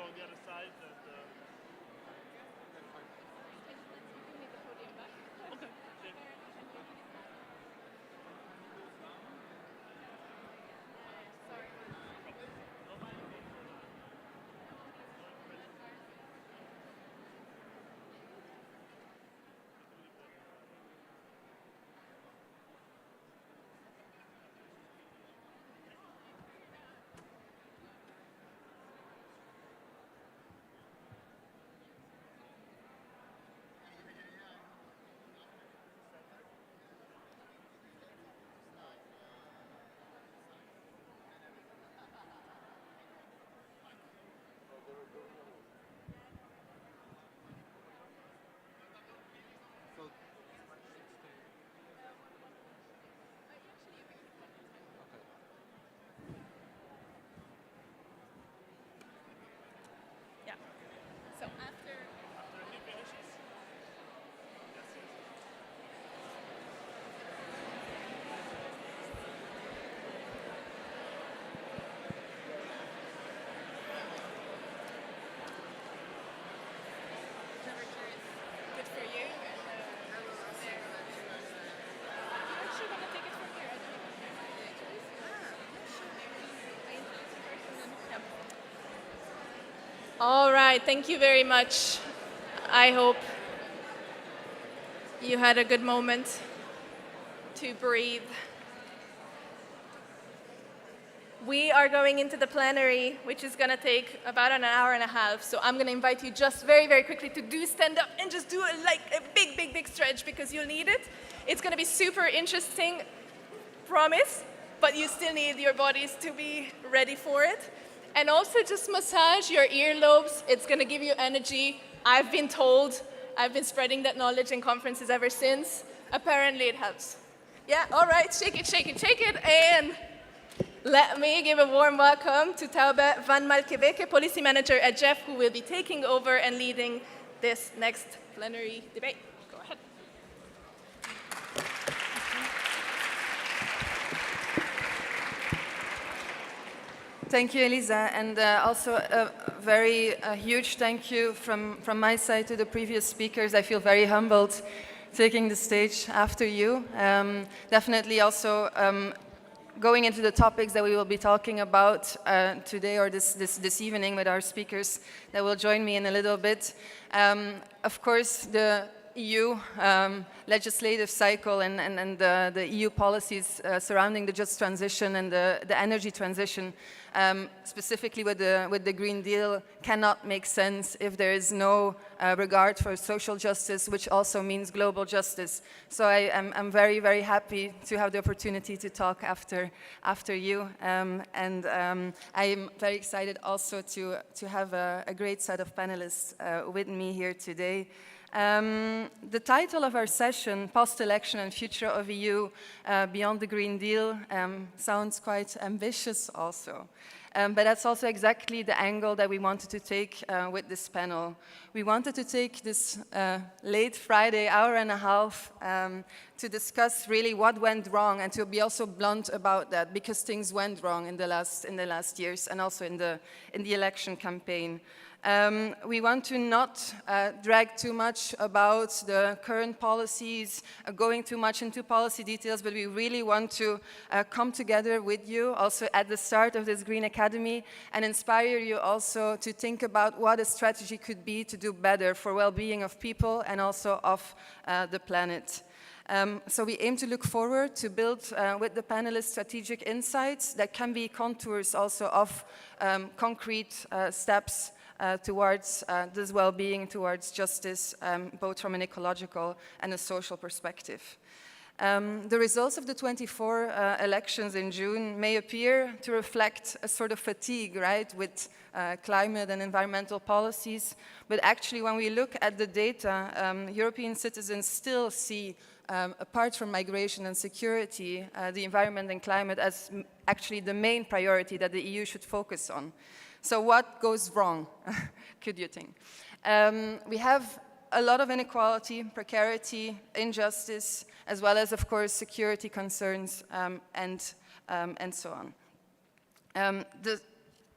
go on the other side. And, okay. So after he finishes. temperature is good for you. I'm actually going to take it from here. I don't even know my choice. I introduce you first and then. All right, thank you very much. I hope you had a good moment to breathe. We are going into the plenary, which is going to take about an hour and a half. So I'm going to invite you just very, very quickly to do stand up and just do a big, big, big stretch because you'll need it. It's going to be super interesting, promise, but you still need your bodies to be ready for it. And also just massage your earlobes. It's going to give you energy. I've been told. I've been spreading that knowledge in conferences ever since. Apparently it helps. Yeah, all right, shake it, shake it, shake it. And let me give a warm welcome to Taube Van Melkebeke, Policy Manager at Jeff, who will be taking over and leading this next plenary debate. Go ahead. Thank you, Elisa, and also a very huge thank you from my side to the previous speakers. I feel very humbled taking the stage after you. Definitely also going into the topics that we will be talking about today or this evening with our speakers that will join me in a little bit. Of course, the EU legislative cycle and the EU policies surrounding the just transition and the energy transition, specifically with the Green Deal, cannot make sense if there is no regard for social justice, which also means global justice. So I'm very, very happy to have the opportunity to talk after you, and I'm very excited also to have a great set of panelists with me here today. The title of our session, Post-Election and Future of EU Beyond the Green Deal, sounds quite ambitious also. But that's also exactly the angle that we wanted to take with this panel. We wanted to take this late Friday hour and a half to discuss really what went wrong and to be also blunt about that, because things went wrong in the last years and also in the election campaign. We want to not drag too much about the current policies, going too much into policy details, but we really want to come together with you also at the start of this Green Academy and inspire you also to think about what a strategy could be to do better for well-being of people and also of the planet. So we aim to look forward to build with the panelists strategic insights that can be contours also of concrete steps towards this well-being, towards justice, both from an ecological and a social perspective. The results of the 24 elections in June may appear to reflect a sort of fatigue, right, with climate and environmental policies, but actually when we look at the data, European citizens still see, apart from migration and security, the environment and climate as actually the main priority that the EU should focus on. So what goes wrong, could you think? We have a lot of inequality, precarity, injustice, as well as, of course, security concerns and so on. The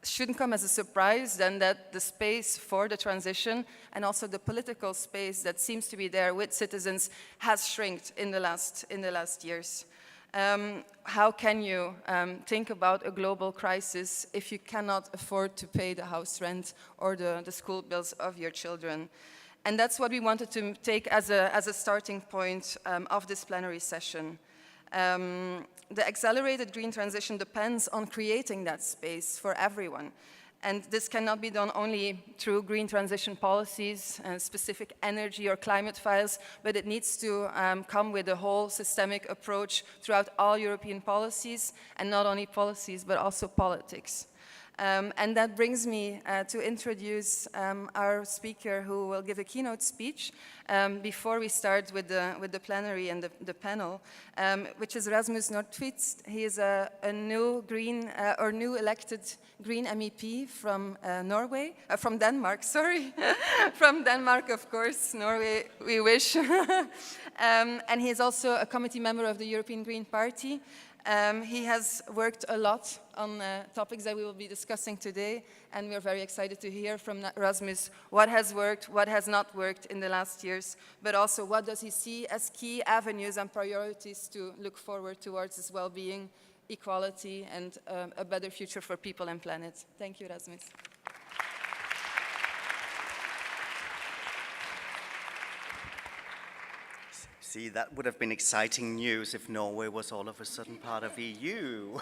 shouldn't come as a surprise then that the space for the transition and also the political space that seems to be there with citizens has shrinked in the last years. How can you think about a global crisis if you cannot afford to pay the house rent or the school bills of your children? And that's what we wanted to take as a starting point of this plenary session. The accelerated green transition depends on creating that space for everyone. And this cannot be done only through green transition policies and specific energy or climate files, but it needs to come with a whole systemic approach throughout all European policies, and not only policies, but also politics. And that brings me to introduce our speaker who will give a keynote speech before we start with the plenary and the panel, which is Rasmus Nordqvist. He is a new green or new elected Green MEP from Norway, from Denmark, sorry. From Denmark, of course, Norway, we wish. And he is also a committee member of the European Green Party. He has worked a lot on topics that we will be discussing today, and we're very excited to hear from Rasmus what has worked, what has not worked in the last years, but also what does he see as key avenues and priorities to look forward towards his well-being, equality, and a better future for people and planet. Thank you, Rasmus. See, that would have been exciting news if Norway was all of a sudden part of EU.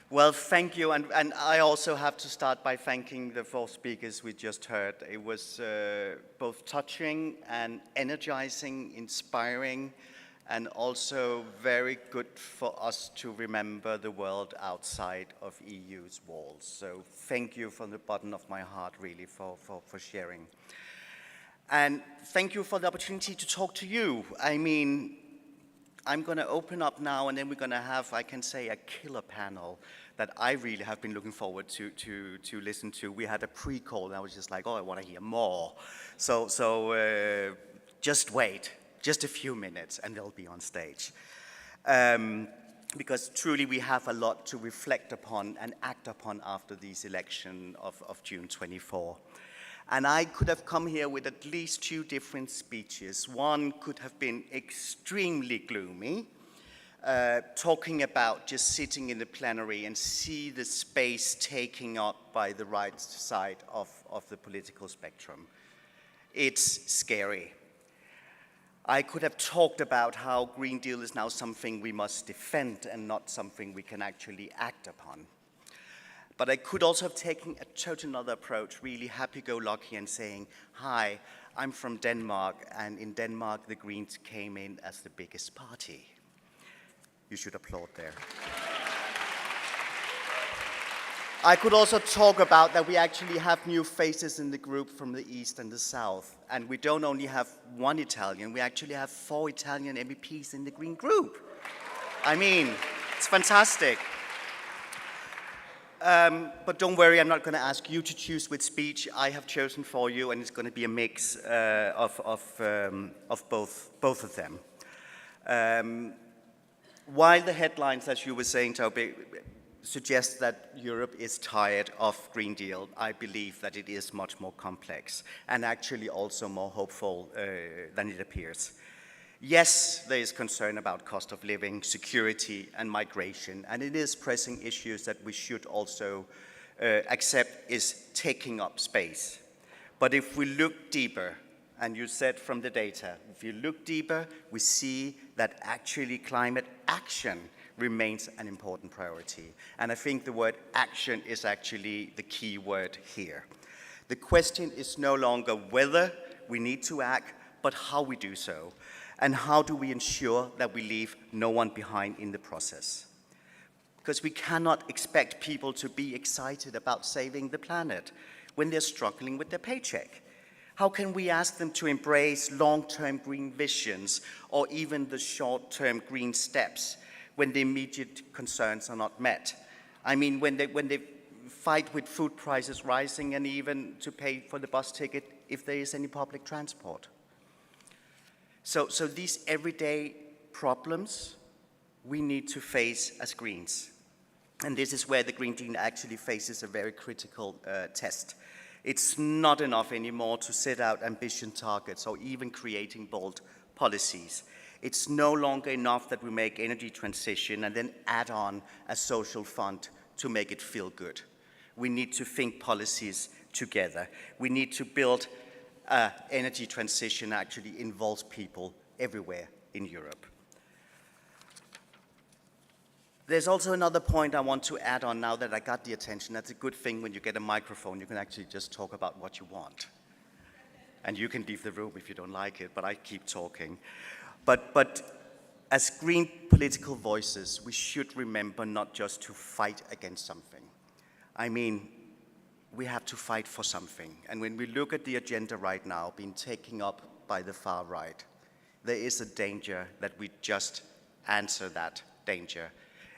Well, thank you, and I also have to start by thanking the 4 speakers we just heard. It was both touching and energizing, inspiring, and also very good for us to remember the world outside of EU's walls. So thank you from the bottom of my heart, really, for sharing. And thank you for the opportunity to talk to you. I mean, I'm going to open up now, and then we're going to have, I can say, a killer panel that I really have been looking forward to listen to. We had a pre-call, and I was just like, oh, I want to hear more. So just wait, just a few minutes, and they'll be on stage. Because truly we have a lot to reflect upon and act upon after this election of June 24. And I could have come here with at least 2 different speeches. One could have been extremely gloomy, talking about just sitting in the plenary and see the space taken up by the right side of the political spectrum. It's scary. I could have talked about how Green Deal is now something we must defend and not something we can actually act upon. But I could also have taken a totally another approach, really happy-go-lucky and saying, hi, I'm from Denmark, and in Denmark the Greens came in as the biggest party. You should applaud there. I could also talk about that we actually have new faces in the group from the East and the South, and we don't only have 1 Italian, we actually have 4 Italian MEPs in the Green group. I mean, it's fantastic. But don't worry, I'm not going to ask you to choose which speech I have chosen for you, and it's going to be a mix of both of them. While the headlines, as you were saying, Taube, suggest that Europe is tired of Green Deal, I believe that it is much more complex and actually also more hopeful than it appears. Yes, there is concern about cost of living, security, and migration, and it is pressing issues that we should also accept is taking up space. But if we look deeper, and you said from the data, if you look deeper, we see that actually climate action remains an important priority. And I think the word action is actually the key word here. The question is no longer whether we need to act, but how we do so. And how do we ensure that we leave no one behind in the process? Because we cannot expect people to be excited about saving the planet when they're struggling with their paycheck. How can we ask them to embrace long-term green visions or even the short-term green steps when the immediate concerns are not met? I mean, when they fight with food prices rising and even to pay for the bus ticket if there is any public transport. So these everyday problems we need to face as Greens. And this is where the Green Deal actually faces a very critical test. It's not enough anymore to set out ambition targets or even creating bold policies. It's no longer enough that we make energy transition and then add on a social fund to make it feel good. We need to think policies together. We need to build energy transition that actually involves people everywhere in Europe. There's also another point I want to add on now that I got the attention. That's a good thing when you get a microphone, you can actually just talk about what you want. And you can leave the room if you don't like it, but I keep talking. But as green political voices, we should remember not just to fight against something. I mean, we have to fight for something. And when we look at the agenda right now being taken up by the far right, there is a danger that we just answer that danger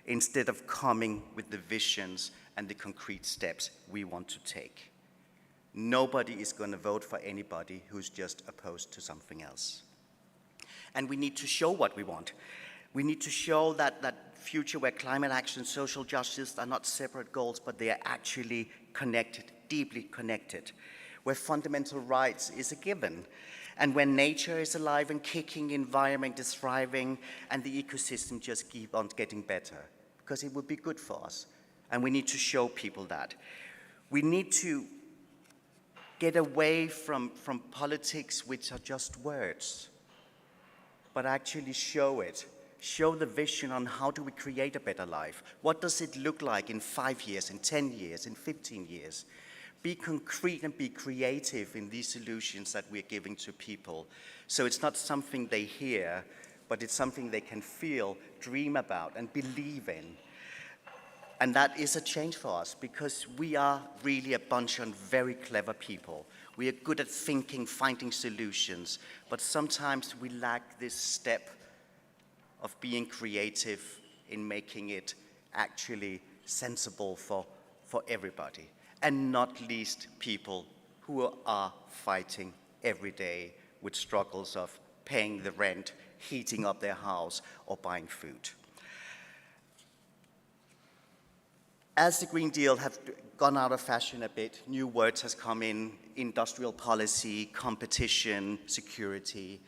instead of coming with the visions and the concrete steps we want to take. Nobody is going to vote for anybody who's just opposed to something else. And we need to show what we want. We need to show that future where climate action and social justice are not separate goals, but they are actually connected, deeply connected, where fundamental rights is a given, and when nature is alive and kicking, environment is thriving, and the ecosystem just keep on getting better, because it would be good for us. And we need to show people that. We need to get away from politics which are just words, but actually show it. Show the vision on how do we create a better life. What does it look like in 5 years, in 10 years, in 15 years? Be concrete and be creative in these solutions that we're giving to people. So it's not something they hear, but it's something they can feel, dream about, and believe in. And that is a change for us, because we are really a bunch of very clever people. We are good at thinking, finding solutions, but sometimes we lack this step of being creative in making it actually sensible for everybody, and not least people who are fighting every day with struggles of paying the rent, heating up their house, or buying food. As the Green Deal have gone out of fashion a bit, new words has come in: industrial policy, competition, security.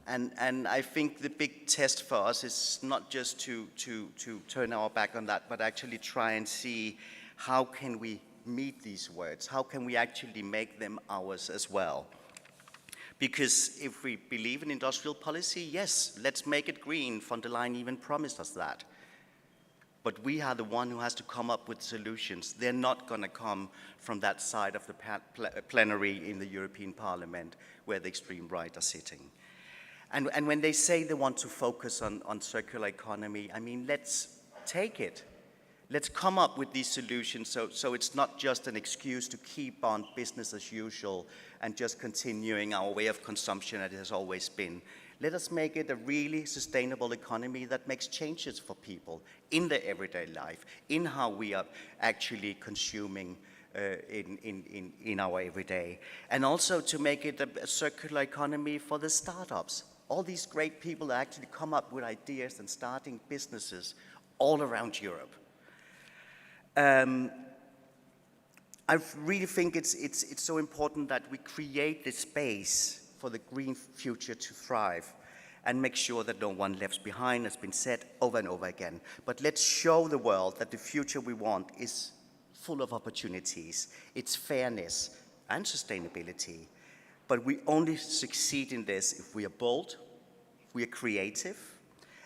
And I think the big test for us is not just to turn our back on that, but actually try and see how can we meet these words? How can we actually make them ours as well? Because if we believe in industrial policy, yes, let's make it green. Von der Leyen even promised us that. But we are the one who has to come up with solutions. They're not going to come from that side of the plenary in the European Parliament where the extreme right are sitting. And when they say they want to focus on circular economy, I mean, let's take it. Let's come up with these solutions so it's not just an excuse to keep on business as usual and just continuing our way of consumption as it has always been. Let us make it a really sustainable economy that makes changes for people in their everyday life, in how we are actually consuming in our everyday. And also to make it a circular economy for the startups. All these great people that actually come up with ideas and starting businesses all around Europe. I really think it's so important that we create the space for the green future to thrive and make sure that no one left behind, has been said over and over again. But let's show the world that the future we want is full of opportunities, it's fairness and sustainability. But we only succeed in this if we are bold, if we are creative,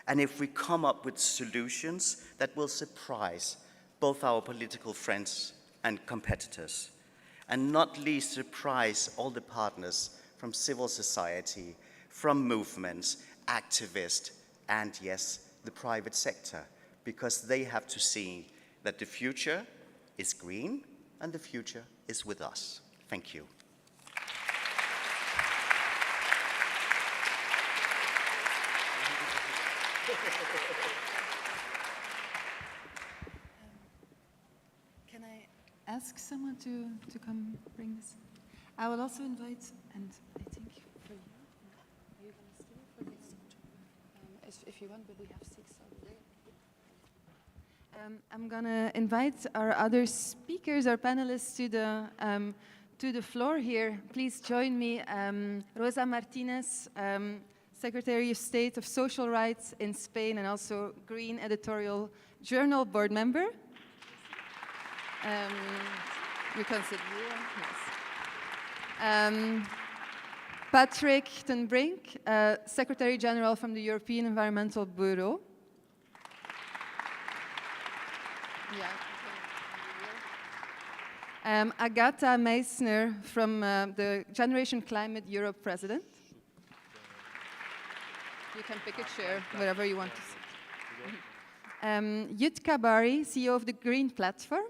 and if we come up with solutions that will surprise both our political friends and competitors, and not least surprise all the partners from civil society, from movements, activists, and yes, the private sector, because they have to see that the future is green and the future is with us. Thank you. Can I ask someone to come bring this? I will also invite, and I think for you, are you going to stay for this? If you want, but we have 6 over there. I'm going to invite our other speakers, our panelists, to the floor here. Please join me. Rosa Martínez, Secretary of State of Social Rights in Spain and also Green Editorial Journal board member. You can sit here. Yes. Patrick ten Brink, Secretary General from the European Environmental Bureau. Yeah. Agata Meysner from the Generation Climate Europe President. You can pick a chair wherever you want to sit. Judit Bari, CEO of the Green Platform.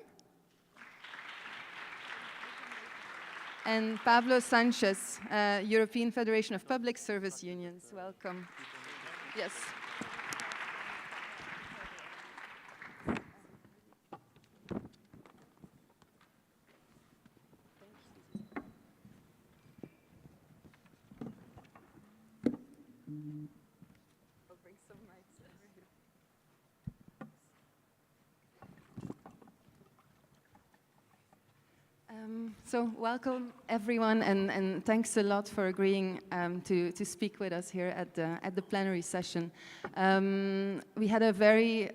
And Pablo Sanchez, European Federation of Public Service Unions. Welcome. Yes. I'll bring some mics over here. So welcome everyone, and thanks a lot for agreeing to speak with us here at the plenary session. We had a very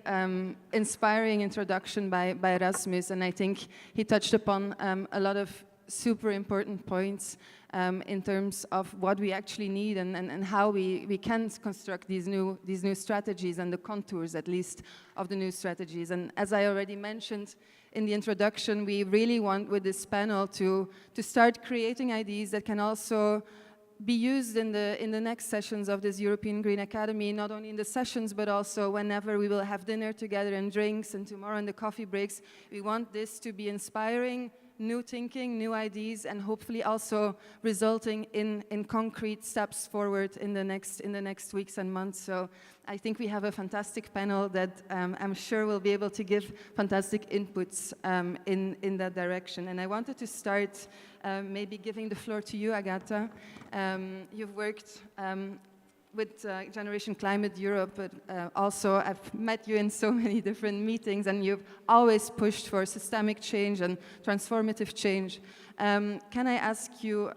inspiring introduction by Rasmus, and I think he touched upon a lot of super important points in terms of what we actually need and how we can construct these new strategies and the contours, at least, of the new strategies. And as I already mentioned in the introduction, we really want with this panel to start creating ideas that can also be used in the next sessions of this European Green Academy, not only in the sessions, but also whenever we will have dinner together and drinks, and tomorrow in the coffee breaks. We want this to be inspiring new thinking, new ideas, and hopefully also resulting in concrete steps forward in the next weeks and months. So I think we have a fantastic panel that I'm sure will be able to give fantastic inputs in that direction. And I wanted to start maybe giving the floor to you, Agata. You've worked with Generation Climate Europe, but also I've met you in so many different meetings, and you've always pushed for systemic change and transformative change. Can I ask you,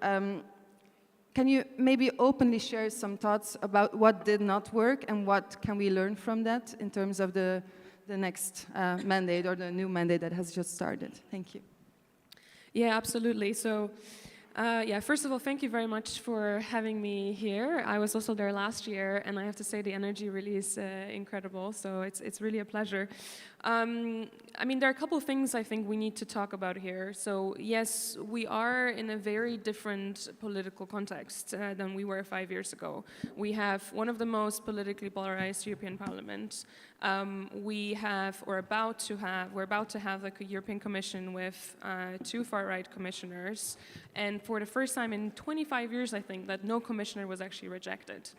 can you maybe openly share some thoughts about what did not work and what can we learn from that in terms of the next mandate or the new mandate that has just started? Thank you. Yeah, absolutely. So. First of all, thank you very much for having me here. I was also there last year, and I have to say the energy really is incredible, so it's really a pleasure. I mean, there are a couple of things I think we need to talk about here. So yes, we are in a very different political context than we were 5 years ago. We have one of the most politically polarized European Parliament. We're about to have like a European Commission with 2 far-right commissioners, and for the first time in 25 years, I think, that no commissioner was actually rejected.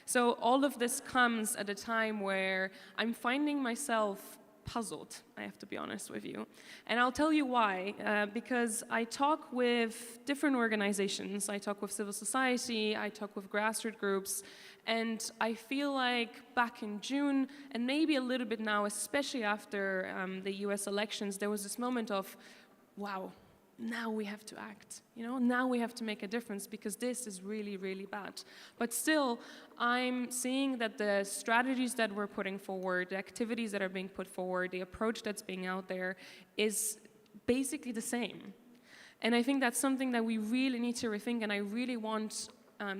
So all of this comes at a time where I'm finding myself puzzled, I have to be honest with you. And I'll tell you why, because I talk with different organizations, I talk with civil society, I talk with grassroots groups, and I feel like back in June, and maybe a little bit now, especially after the US elections, there was this moment of, wow, now we have to act, now we have to make a difference because this is really, really bad. But still, I'm seeing that the strategies that we're putting forward, the activities that are being put forward, the approach that's being out there is basically the same. And I think that's something that we really need to rethink, and I really want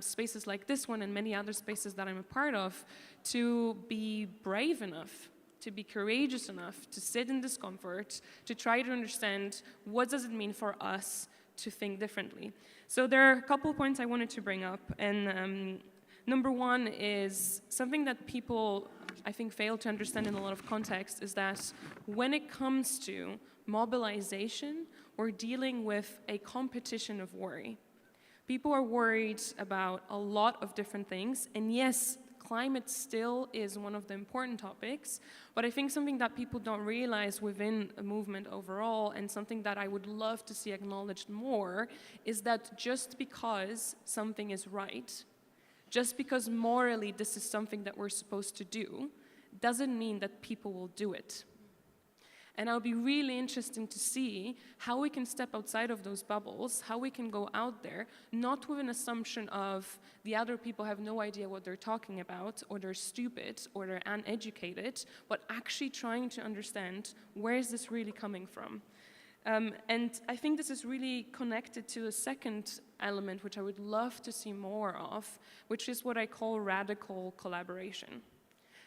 spaces like this one and many other spaces that I'm a part of to be brave enough, to be courageous enough, to sit in discomfort, to try to understand what does it mean for us to think differently. So there are a couple of points I wanted to bring up, and number one is something that people, I think, fail to understand in a lot of context, is that when it comes to mobilization, we're dealing with a competition of worry. People are worried about a lot of different things, and yes, climate still is one of the important topics, but I think something that people don't realize within a movement overall, and something that I would love to see acknowledged more, is that just because something is right, just because morally this is something that we're supposed to do, doesn't mean that people will do it. And I'll be really interested to see how we can step outside of those bubbles, how we can go out there, not with an assumption of the other people have no idea what they're talking about, or they're stupid, or they're uneducated, but actually trying to understand where is this really coming from. And I think this is really connected to the second element, which I would love to see more of, which is what I call radical collaboration.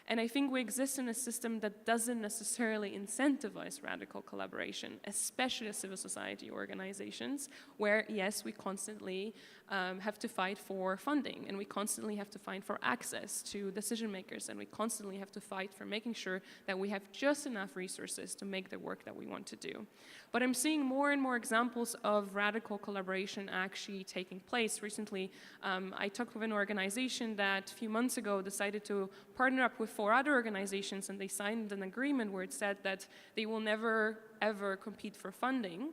And I think we exist in a system that doesn't necessarily incentivize radical collaboration, especially as civil society organizations, where, yes, we constantly have to fight for funding, and we constantly have to fight for access to decision makers, and we constantly have to fight for making sure that we have just enough resources to make the work that we want to do. But I'm seeing more and more examples of radical collaboration actually taking place. Recently, I talked with an organization that a few months ago decided to partner up with 4 other organizations, and they signed an agreement where it said that they will never, ever compete for funding,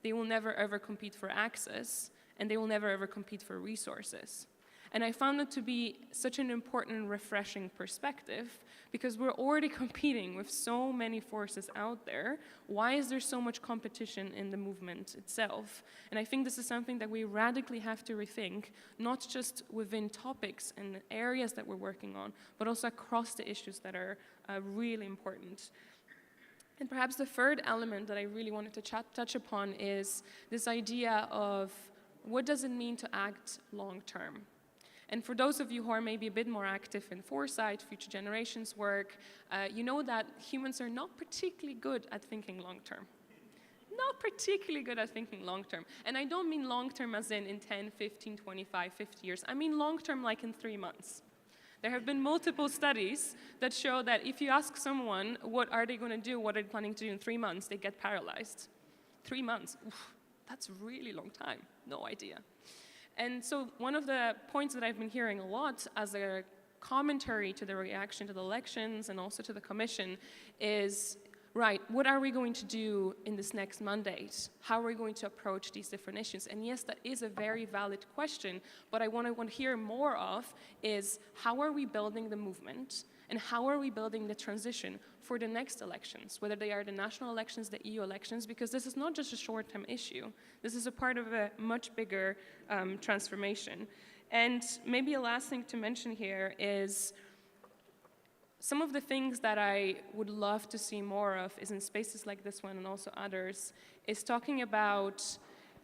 they will never, ever compete for access, and they will never, ever compete for resources. And I found it to be such an important and refreshing perspective, because we're already competing with so many forces out there. Why is there so much competition in the movement itself? And I think this is something that we radically have to rethink, not just within topics and areas that we're working on, but also across the issues that are really important. And perhaps the third element that I really wanted to touch upon is this idea of what does it mean to act long-term? And for those of you who are maybe a bit more active in foresight, future generations work, you know that humans are not particularly good at thinking long-term. Not particularly good at thinking long-term. And I don't mean long-term as in 10, 15, 25, 50 years. I mean long-term like in 3 months. There have been multiple studies that show that if you ask someone what are they going to do, what are they planning to do in 3 months, they get paralyzed. 3 months, oof, that's a really long time, no idea. And so one of the points that I've been hearing a lot as a commentary to the reaction to the elections and also to the commission is, right, what are we going to do in this next mandate? How are we going to approach these different issues? And yes, that is a very valid question, but I want to hear more of is how are we building the movement and how are we building the transition for the next elections, whether they are the national elections, the EU elections, because this is not just a short-term issue. This is a part of a much bigger transformation. And maybe a last thing to mention here is some of the things that I would love to see more of is in spaces like this one and also others, is talking about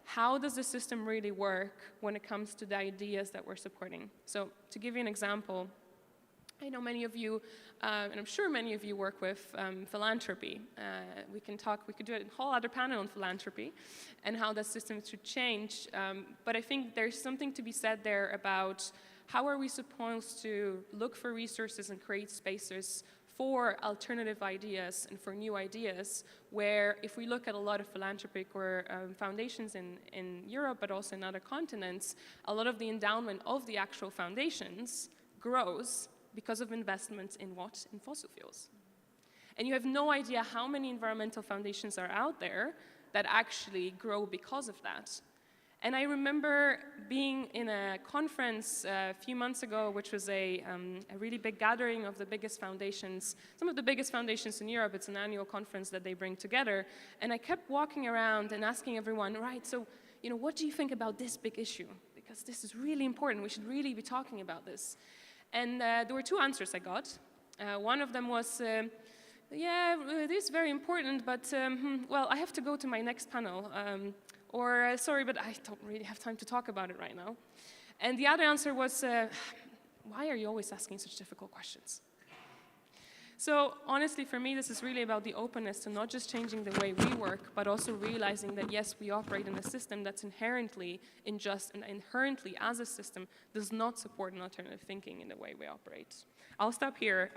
how does the system really work when it comes to the ideas that we're supporting. So to give you an example, I know many of you, and I'm sure many of you work with philanthropy. We could do a whole other panel on philanthropy and how that system should change. But I think there's something to be said there about how are we supposed to look for resources and create spaces for alternative ideas and for new ideas, where if we look at a lot of philanthropic or foundations in Europe, but also in other continents, a lot of the endowment of the actual foundations grows because of investments in what? In fossil fuels. And you have no idea how many environmental foundations are out there that actually grow because of that. And I remember being in a conference a few months ago, which was a really big gathering of the biggest foundations, some of the biggest foundations in Europe. It's an annual conference that they bring together. And I kept walking around and asking everyone, right, so, you know, what do you think about this big issue? Because this is really important. We should really be talking about this. And there were 2 answers I got. One of them was, yeah, it is very important, but, well, I have to go to my next panel. Or, sorry, but I don't really have time to talk about it right now. And the other answer was, why are you always asking such difficult questions? So honestly, for me, this is really about the openness to not just changing the way we work, but also realizing that, yes, we operate in a system that's inherently unjust and inherently, as a system, does not support an alternative thinking in the way we operate. I'll stop here,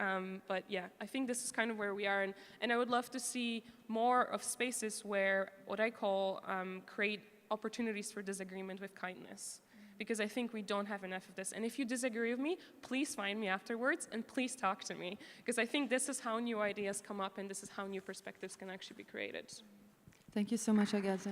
but yeah, I think this is kind of where we are, and I would love to see more of spaces where, what I call, create opportunities for disagreement with kindness. Because I think we don't have enough of this. And if you disagree with me, please find me afterwards and please talk to me. Because I think this is how new ideas come up and this is how new perspectives can actually be created. Thank you so much, Agata.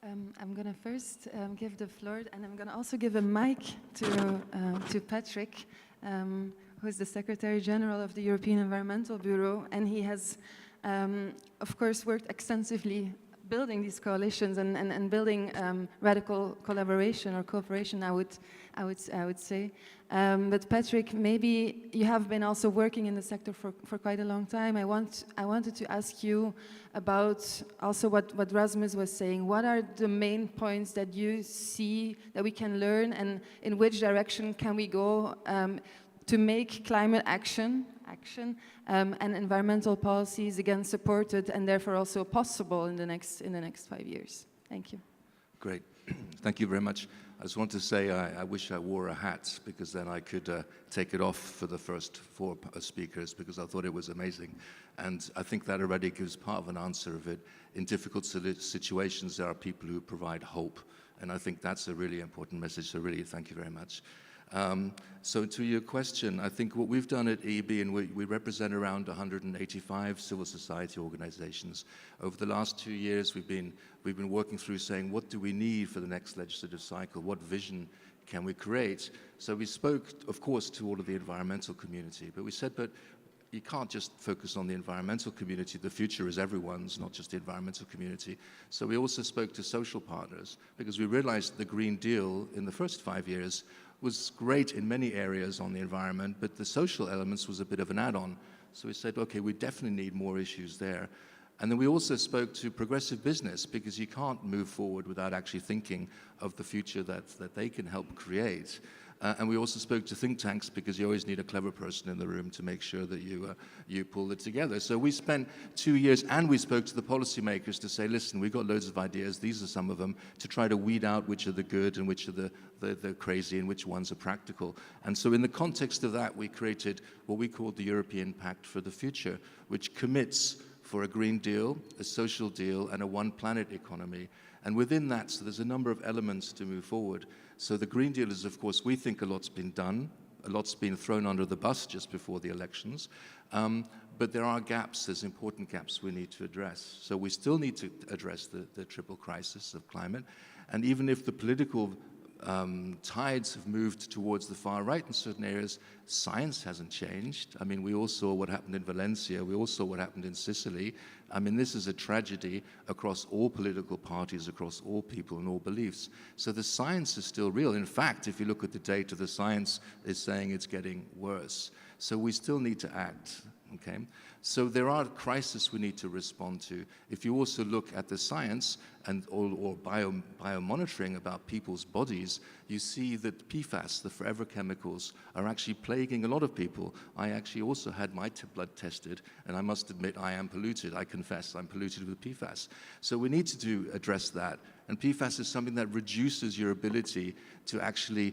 I'm going to first give the floor, and I'm going to also give a mic to Patrick, who is the Secretary General of the European Environmental Bureau, and he has, of course, worked extensively building these coalitions and building radical collaboration or cooperation, I would say. But Patrick, maybe you have been also working in the sector for quite a long time. I wanted to ask you about also what Rasmus was saying. What are the main points that you see that we can learn, and in which direction can we go to make climate action and environmental policies again supported and therefore also possible in the next 5 years? Thank you. Great. Thank you very much. I just want to say I wish I wore a hat, because then I could take it off for the first 4 speakers, because I thought it was amazing. And I think that already gives part of an answer of it. In difficult situations, there are people who provide hope. And I think that's a really important message. So really, thank you very much. So to your question, I think what we've done at EEB, and we represent around 185 civil society organizations. Over the last 2 years, we've been working through saying, what do we need for the next legislative cycle? What vision can we create? So we spoke, of course, to all of the environmental community, but we said, but you can't just focus on the environmental community. The future is everyone's, not just the environmental community. So we also spoke to social partners, because we realized the Green Deal in the first 5 years was great in many areas on the environment, but the social elements was a bit of an add-on. So we said, okay, we definitely need more issues there. And then we also spoke to progressive business, because you can't move forward without actually thinking of the future that they can help create. And we also spoke to think tanks, because you always need a clever person in the room to make sure that you pull it together. So we spent 2 years, and we spoke to the policymakers to say, listen, we've got loads of ideas, these are some of them, to try to weed out which are the good and which are the crazy and which ones are practical. And so in the context of that, we created what we called the European Pact for the Future, which commits for a Green Deal, a social deal, and a one planet economy. And within that, so there's a number of elements to move forward. So the Green Deal is, of course, we think a lot's been done, a lot's been thrown under the bus just before the elections, but there are gaps, there's important gaps we need to address. So we still need to address the triple crisis of climate, and even if the political tides have moved towards the far right in certain areas, science hasn't changed. I mean, we all saw what happened in Valencia, we all saw what happened in Sicily. I mean, this is a tragedy across all political parties, across all people and all beliefs. So the science is still real. In fact, if you look at the data, the science is saying it's getting worse. So we still need to act, okay? So there are crises we need to respond to. If you also look at the science or biomonitoring about people's bodies, you see that PFAS, the forever chemicals, are actually plaguing a lot of people. I actually also had my blood tested, and I must admit I am polluted. I confess I'm polluted with PFAS. So we need to address that. And PFAS is something that reduces your ability to actually,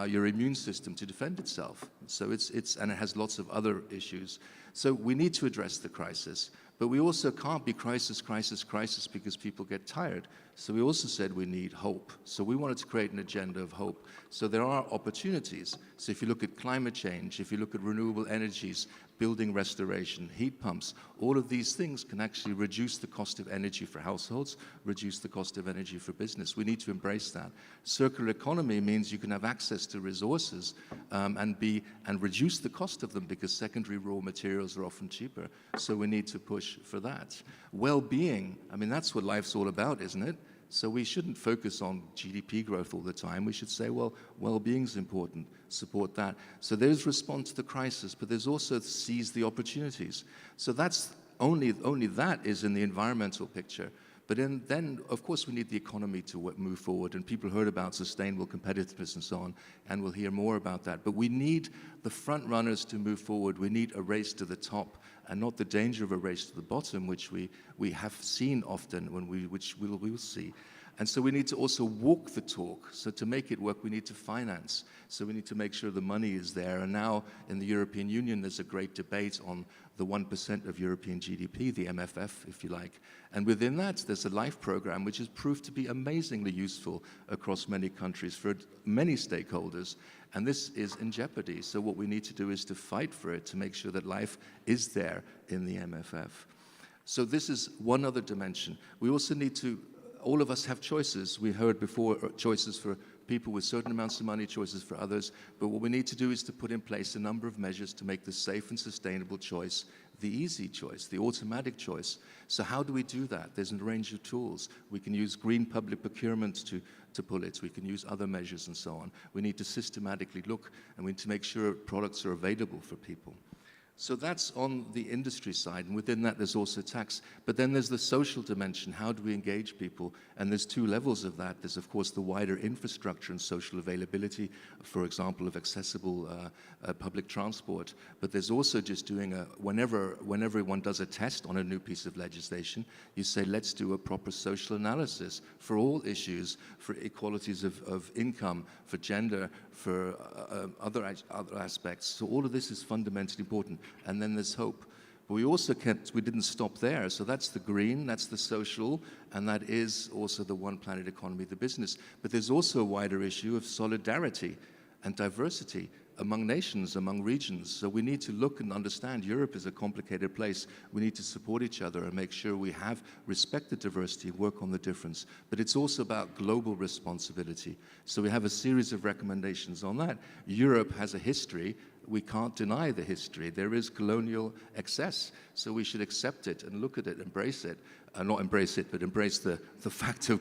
your immune system to defend itself. So and it has lots of other issues. So we need to address the crisis, but we also can't be crisis because people get tired. So we also said we need hope. So we wanted to create an agenda of hope. So there are opportunities. So if you look at climate change, if you look at renewable energies, building restoration, heat pumps, all of these things can actually reduce the cost of energy for households, reduce the cost of energy for business. We need to embrace that. Circular economy means you can have access to resources and reduce the cost of them, because secondary raw materials are often cheaper. So we need to push for that. Well-being, I mean, that's what life's all about, isn't it? So we shouldn't focus on GDP growth all the time. We should say, well, well-being is important, support that. So there's response to the crisis, but there's also seize the opportunities. So that's only that is in the environmental picture. But then, of course, we need the economy to move forward, and people heard about sustainable competitiveness and so on, and we'll hear more about that. But we need the front runners to move forward. We need a race to the top, and not the danger of a race to the bottom, which we have seen often, which we will see. And so we need to also walk the talk. So to make it work, we need to finance. So we need to make sure the money is there. And now in the European Union, there's a great debate on the 1% of European GDP, the MFF, if you like. And within that, there's a LIFE program, which has proved to be amazingly useful across many countries for many stakeholders. And this is in jeopardy. So what we need to do is to fight for it, to make sure that LIFE is there in the MFF. So this is one other dimension. We also need to all of us have choices. We heard before choices for people with certain amounts of money, choices for others. But what we need to do is to put in place a number of measures to make the safe and sustainable choice the easy choice, the automatic choice. So how do we do that? There's a range of tools. We can use green public procurement to pull it. We can use other measures and so on. We need to systematically look, and we need to make sure products are available for people. So that's on the industry side, and within that there's also tax. But then there's the social dimension. How do we engage people? And there's two levels of that. There's, of course, the wider infrastructure and social availability, for example, of accessible public transport. But there's also just doing whenever one does a test on a new piece of legislation, you say, let's do a proper social analysis for all issues, for equalities of income, for gender, for other aspects. So all of this is fundamentally important. And then there's hope. But we didn't stop there. So that's the green, that's the social, and that is also the one planet economy, the business. But there's also a wider issue of solidarity and diversity among nations, among regions. So we need to look and understand Europe is a complicated place. We need to support each other and make sure we have respect the diversity, work on the difference. But it's also about global responsibility. So we have a series of recommendations on that. Europe has a history. We can't deny the history. There is colonial excess, so we should accept it and look at it, embrace it. Not embrace it, but embrace the fact of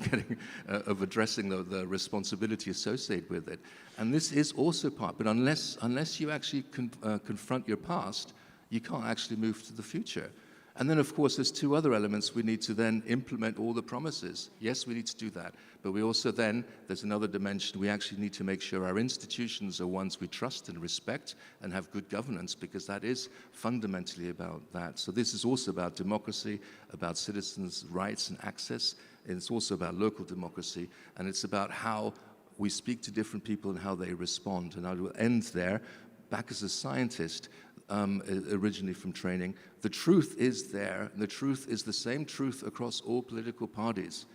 of addressing the responsibility associated with it. And this is also part, but unless you actually confront your past, you can't actually move to the future. And then, of course, there's two other elements. We need to then implement all the promises. Yes, we need to do that. But we also then, there's another dimension. We actually need to make sure our institutions are ones we trust and respect and have good governance, because that is fundamentally about that. So this is also about democracy, about citizens' rights and access. And it's also about local democracy. And it's about how we speak to different people and how they respond. And I will end there. Back as a scientist, originally from training, the truth is there. The truth is the same truth across all political parties.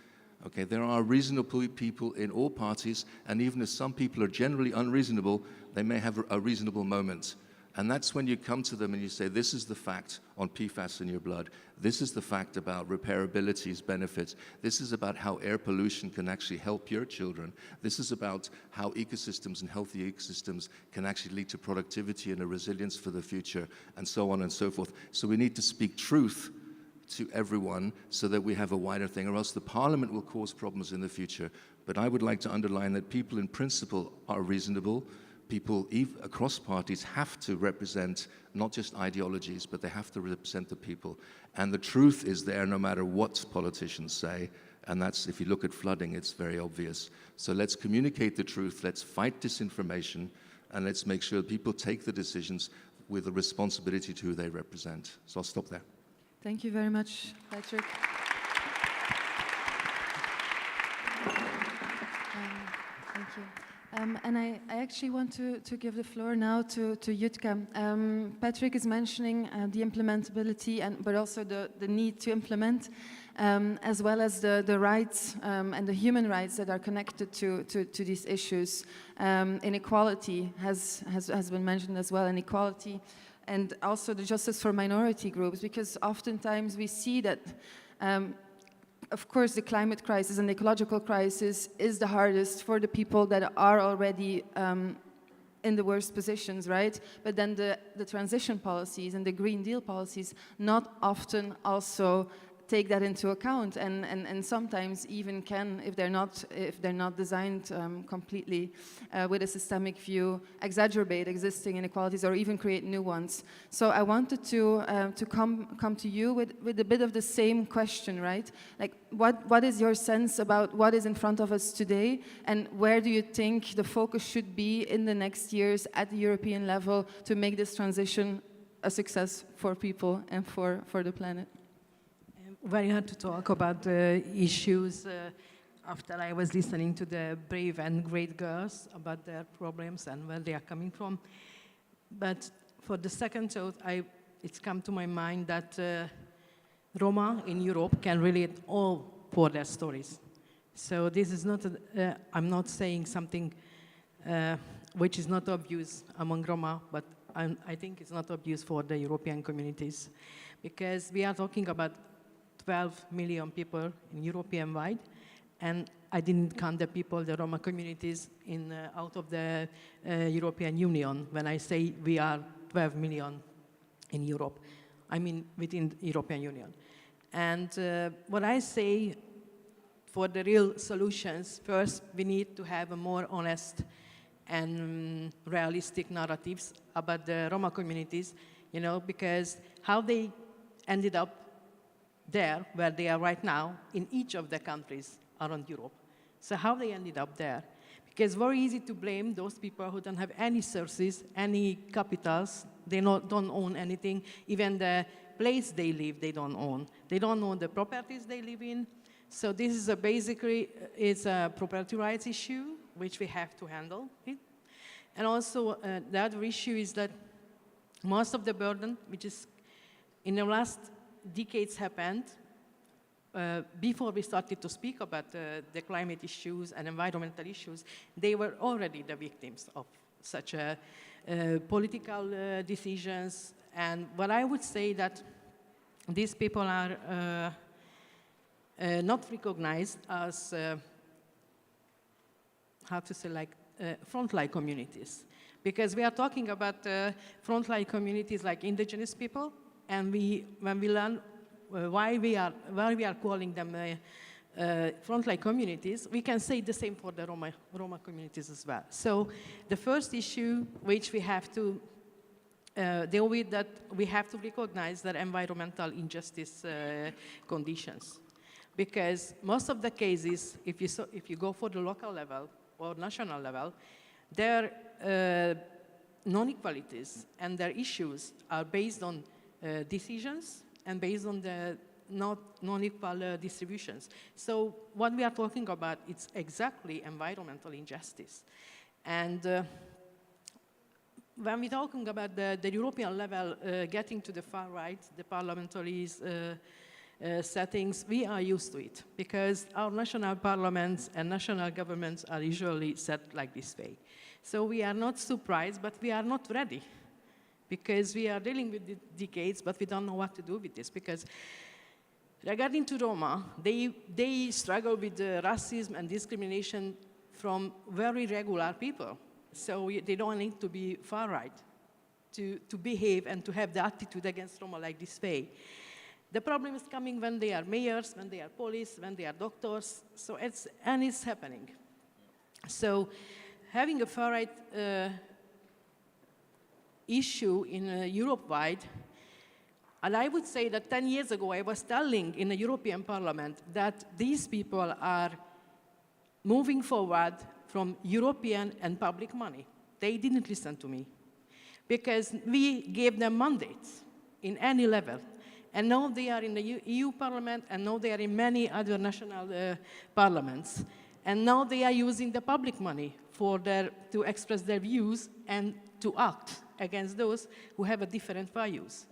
Okay, there are reasonable people in all parties, and even if some people are generally unreasonable, they may have a reasonable moment. And that's when you come to them and you say, this is the fact on PFAS in your blood. This is the fact about repairability's benefits. This is about how air pollution can actually help your children. This is about how ecosystems and healthy ecosystems can actually lead to productivity and a resilience for the future, and so on and so forth. So we need to speak truth to everyone so that we have a wider thing, or else the parliament will cause problems in the future. But I would like to underline that people in principle are reasonable. People across parties have to represent not just ideologies, but they have to represent the people. And the truth is there no matter what politicians say. And that's, if you look at flooding, it's very obvious. So let's communicate the truth, let's fight disinformation, and let's make sure people take the decisions with the responsibility to who they represent. So I'll stop there. Thank you very much, Patrick. Thank you. And I actually want to give the floor now to Jutka. Patrick is mentioning the implementability, but also the need to implement, as well as the rights and the human rights that are connected to these issues. Inequality has been mentioned as well, inequality, and also the justice for minority groups, because oftentimes we see that of course, the climate crisis and the ecological crisis is the hardest for the people that are already in the worst positions, right? But then the transition policies and the Green Deal policies not often also take that into account, and sometimes even can, if they're not designed completely with a systemic view, exacerbate existing inequalities or even create new ones. So I wanted to come to you with a bit of the same question, right? Like, what is your sense about what is in front of us today, and where do you think the focus should be in the next years at the European level to make this transition a success for people and for the planet? Very hard to talk about the issues after I was listening to the brave and great girls about their problems and where they are coming from. But for the second thought, it's come to my mind that Roma in Europe can relate all for their stories. So this is not, I'm not saying something which is not obvious among Roma, but I think it's not obvious for the European communities, because we are talking about 12 million people in European-wide, and I didn't count the people, the Roma communities out of the European Union. When I say we are 12 million in Europe, I mean within the European Union. And what I say for the real solutions, first we need to have a more honest and realistic narratives about the Roma communities, you know, because how they ended up there, where they are right now, in each of the countries around Europe. So how they ended up there. Because very easy to blame those people who don't have any sources, any capitals, they don't own anything, even the place they live, they don't own. They don't own the properties they live in. So this is basically a property rights issue, which we have to handle. And also the other issue is that most of the burden, which is in the last decades happened, before we started to speak about the climate issues and environmental issues, they were already the victims of such political decisions. And what I would say that these people are not recognized as, how to say, like frontline communities. Because we are talking about frontline communities like indigenous people, and when we learn why we are calling them frontline communities, we can say the same for the Roma communities as well. So the first issue which we have to deal with, that we have to recognize that environmental injustice conditions. Because most of the cases, if you go for the local level or national level, their non-equalities and their issues are based on decisions and based on the non-equal distributions. So what we are talking about, it's exactly environmental injustice. And when we're talking about the European level, getting to the far right, the parliamentary settings, we are used to it, because our national parliaments and national governments are usually set like this way. So we are not surprised, but we are not ready, because we are dealing with the decades, but we don't know what to do with this. Because regarding to Roma, they struggle with racism and discrimination from very regular people. So they don't need to be far right to behave and to have the attitude against Roma like this way. The problem is coming when they are mayors, when they are police, when they are doctors. So it's happening. So having a far right issue in Europe-wide, and I would say that 10 years ago I was telling in the European Parliament that these people are moving forward from European and public money. They didn't listen to me, because we gave them mandates in any level. And now they are in the EU Parliament, and now they are in many other national parliaments. And now they are using the public money to express their views and to act against those who have different values.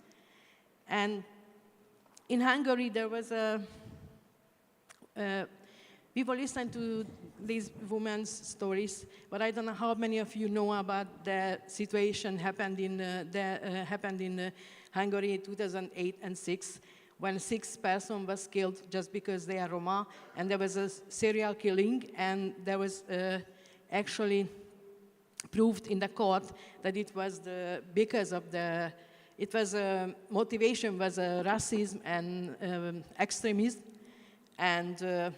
And in Hungary, there was people listen to these women's stories, but I don't know how many of you know about the situation happened in Hungary in 2008 and 2006, when 6 persons was killed just because they are Roma, and there was a serial killing, and there was actually proved in the court that it was because of motivation was racism and extremism, and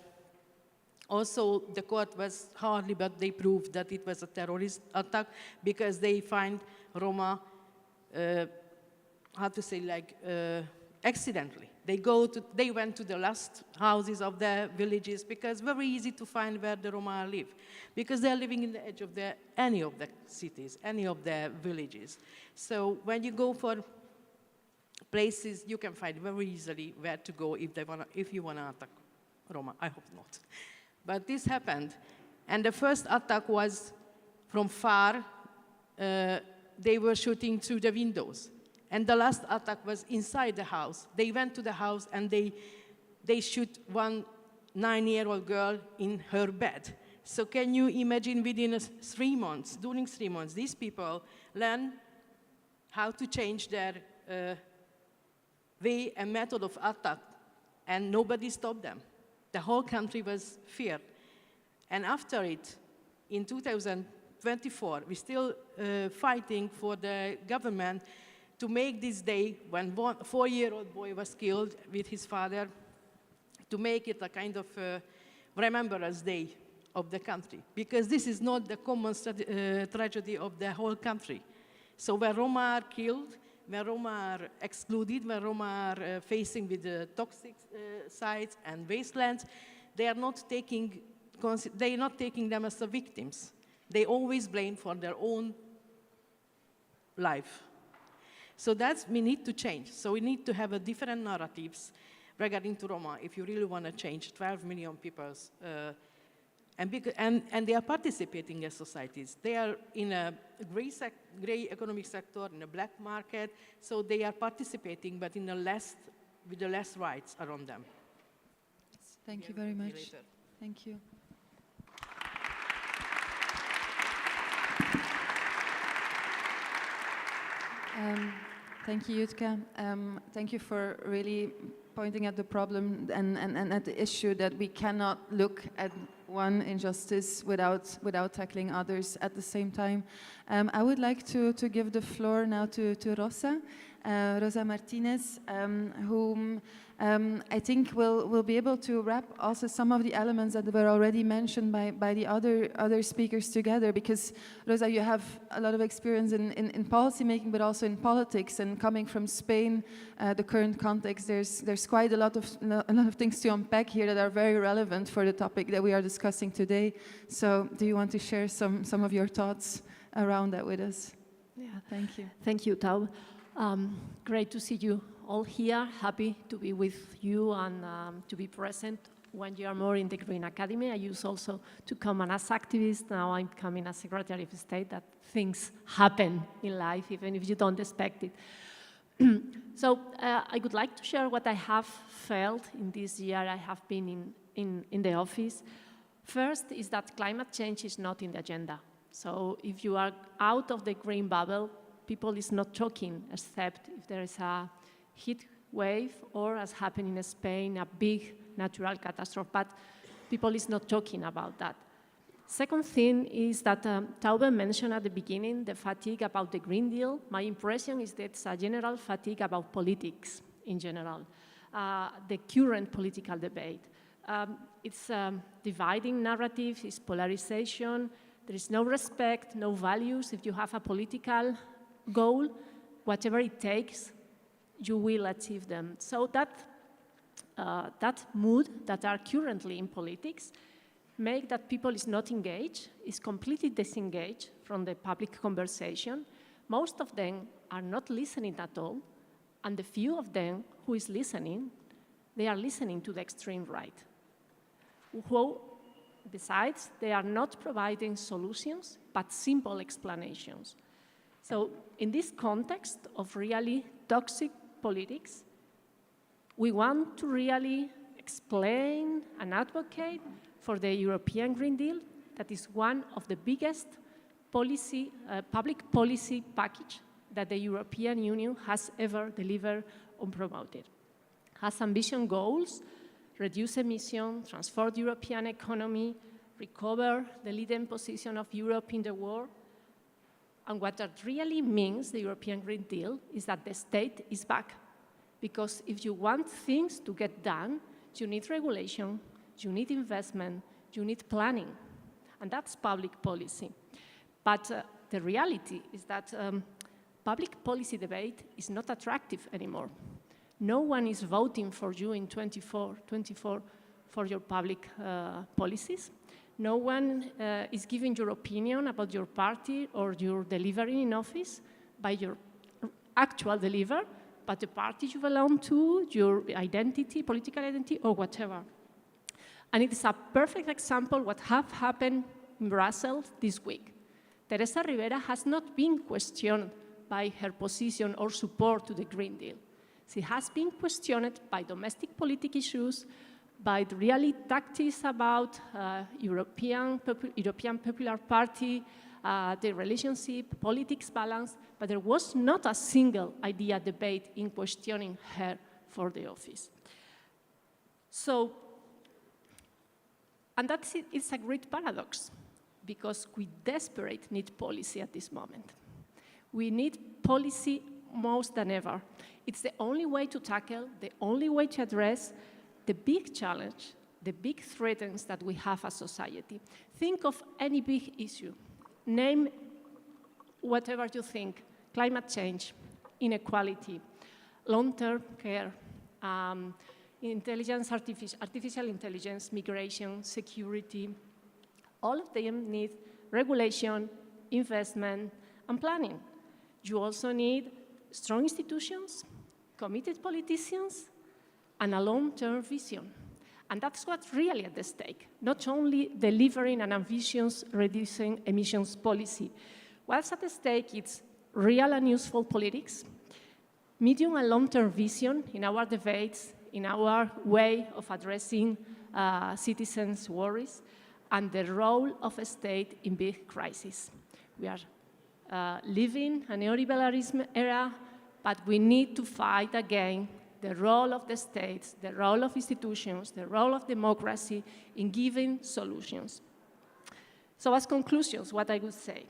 also the court was hardly, but they proved that it was a terrorist attack, because they find Roma, how to say, like accidentally. They went to the last houses of the villages, because it's very easy to find where the Roma live, because they are living in the edge of any of the cities, any of the villages. So when you go for places, you can find very easily where to go if you want to attack Roma. I hope not. But this happened, and the first attack was from far. They were shooting through the windows. And the last attack was inside the house. They went to the house and they shoot one 9-year-old girl in her bed. So can you imagine within 3 months, during 3 months, these people learn how to change their way and method of attack, and nobody stopped them. The whole country was feared. And after it, in 2024, we're still fighting for the government to make this day, when 4-year-old boy was killed with his father, to make it a kind of remembrance day of the country. Because this is not the common tragedy of the whole country. So when Roma are killed, when Roma are excluded, when Roma are facing with the toxic sites and wastelands, they are not taking them as the victims. They always blame for their own life. So that's, we need to change. So we need to have a different narratives regarding to Roma if you really want to change 12 million people. And they are participating as societies. They are in a gray economic sector, in a black market, so they are participating, but in with the less rights around them. Thank you very much. Thank you. Thank you, Jutka. Thank you for really pointing at the problem and at the issue that we cannot look at one injustice without tackling others at the same time. I would like to give the floor now to Rosa Martínez, whom I think will be able to wrap also some of the elements that were already mentioned by the other speakers together, because Rosa, you have a lot of experience in policy making, but also in politics, and coming from Spain, the current context, there's quite a lot of things to unpack here that are very relevant for the topic that we are discussing today. So do you want to share some of your thoughts around that with us? Yeah. Thank you. Thank you, Taube. Great to see you all here. Happy to be with you and to be present 1 year more in the Green Academy. I used also to come as activist. Now I'm coming as Secretary of State. That things happen in life, even if you don't expect it. So I would like to share what I have felt in this year I have been in the office. First is that climate change is not in the agenda. So if you are out of the green bubble, people is not talking, except if there is a heat wave or, as happened in Spain, a big natural catastrophe. But people is not talking about that. Second thing is that Taube mentioned at the beginning the fatigue about the Green Deal. My impression is that it's a general fatigue about politics in general, the current political debate. It's dividing narratives, it's polarization, there is no respect, no values. If you have a political goal, whatever it takes, you will achieve them. So that mood that are currently in politics make that people is not engaged, is completely disengaged from the public conversation. Most of them are not listening at all, and the few of them who is listening, they are listening to the extreme right. Who, besides, they are not providing solutions, but simple explanations. So in this context of really toxic politics, we want to really explain and advocate for the European Green Deal. That is one of the biggest public policy package that the European Union has ever delivered or promoted. Has ambitious goals, reduce emissions, transform the European economy, recover the leading position of Europe in the world. And what that really means, the European Green Deal, is that the state is back. Because if you want things to get done, you need regulation, you need investment, you need planning. And that's public policy. But the reality is that public policy debate is not attractive anymore. No one is voting for you in 24 for your public policies. No one is giving your opinion about your party or your delivery in office by your actual deliver, but the party you belong to, your identity, political identity, or whatever. And it is a perfect example what have happened in Brussels this week. Teresa Rivera has not been questioned by her position or support to the Green Deal. She has been questioned by domestic political issues, by the really tactics about European Popular Party, the relationship, politics balance, but there was not a single idea debate in questioning her for the office. So And it's a great paradox, because we desperately need policy at this moment. We need policy most than ever. It's the only way to tackle, the only way to address the big challenge, the big threats that we have as society. Think of any big issue. Name whatever you think: climate change, inequality, long-term care, artificial intelligence, migration, security. All of them need regulation, investment, and planning. You also need strong institutions, committed politicians, and a long-term vision. And that's what's really at the stake, not only delivering an ambitious reducing emissions policy. What's at the stake is real and useful politics, medium and long-term vision in our debates, in our way of addressing citizens' worries, and the role of a state in big crises. We are living a neoliberalism era, but we need to fight again the role of the states, the role of institutions, the role of democracy in giving solutions. So as conclusions, what I would say: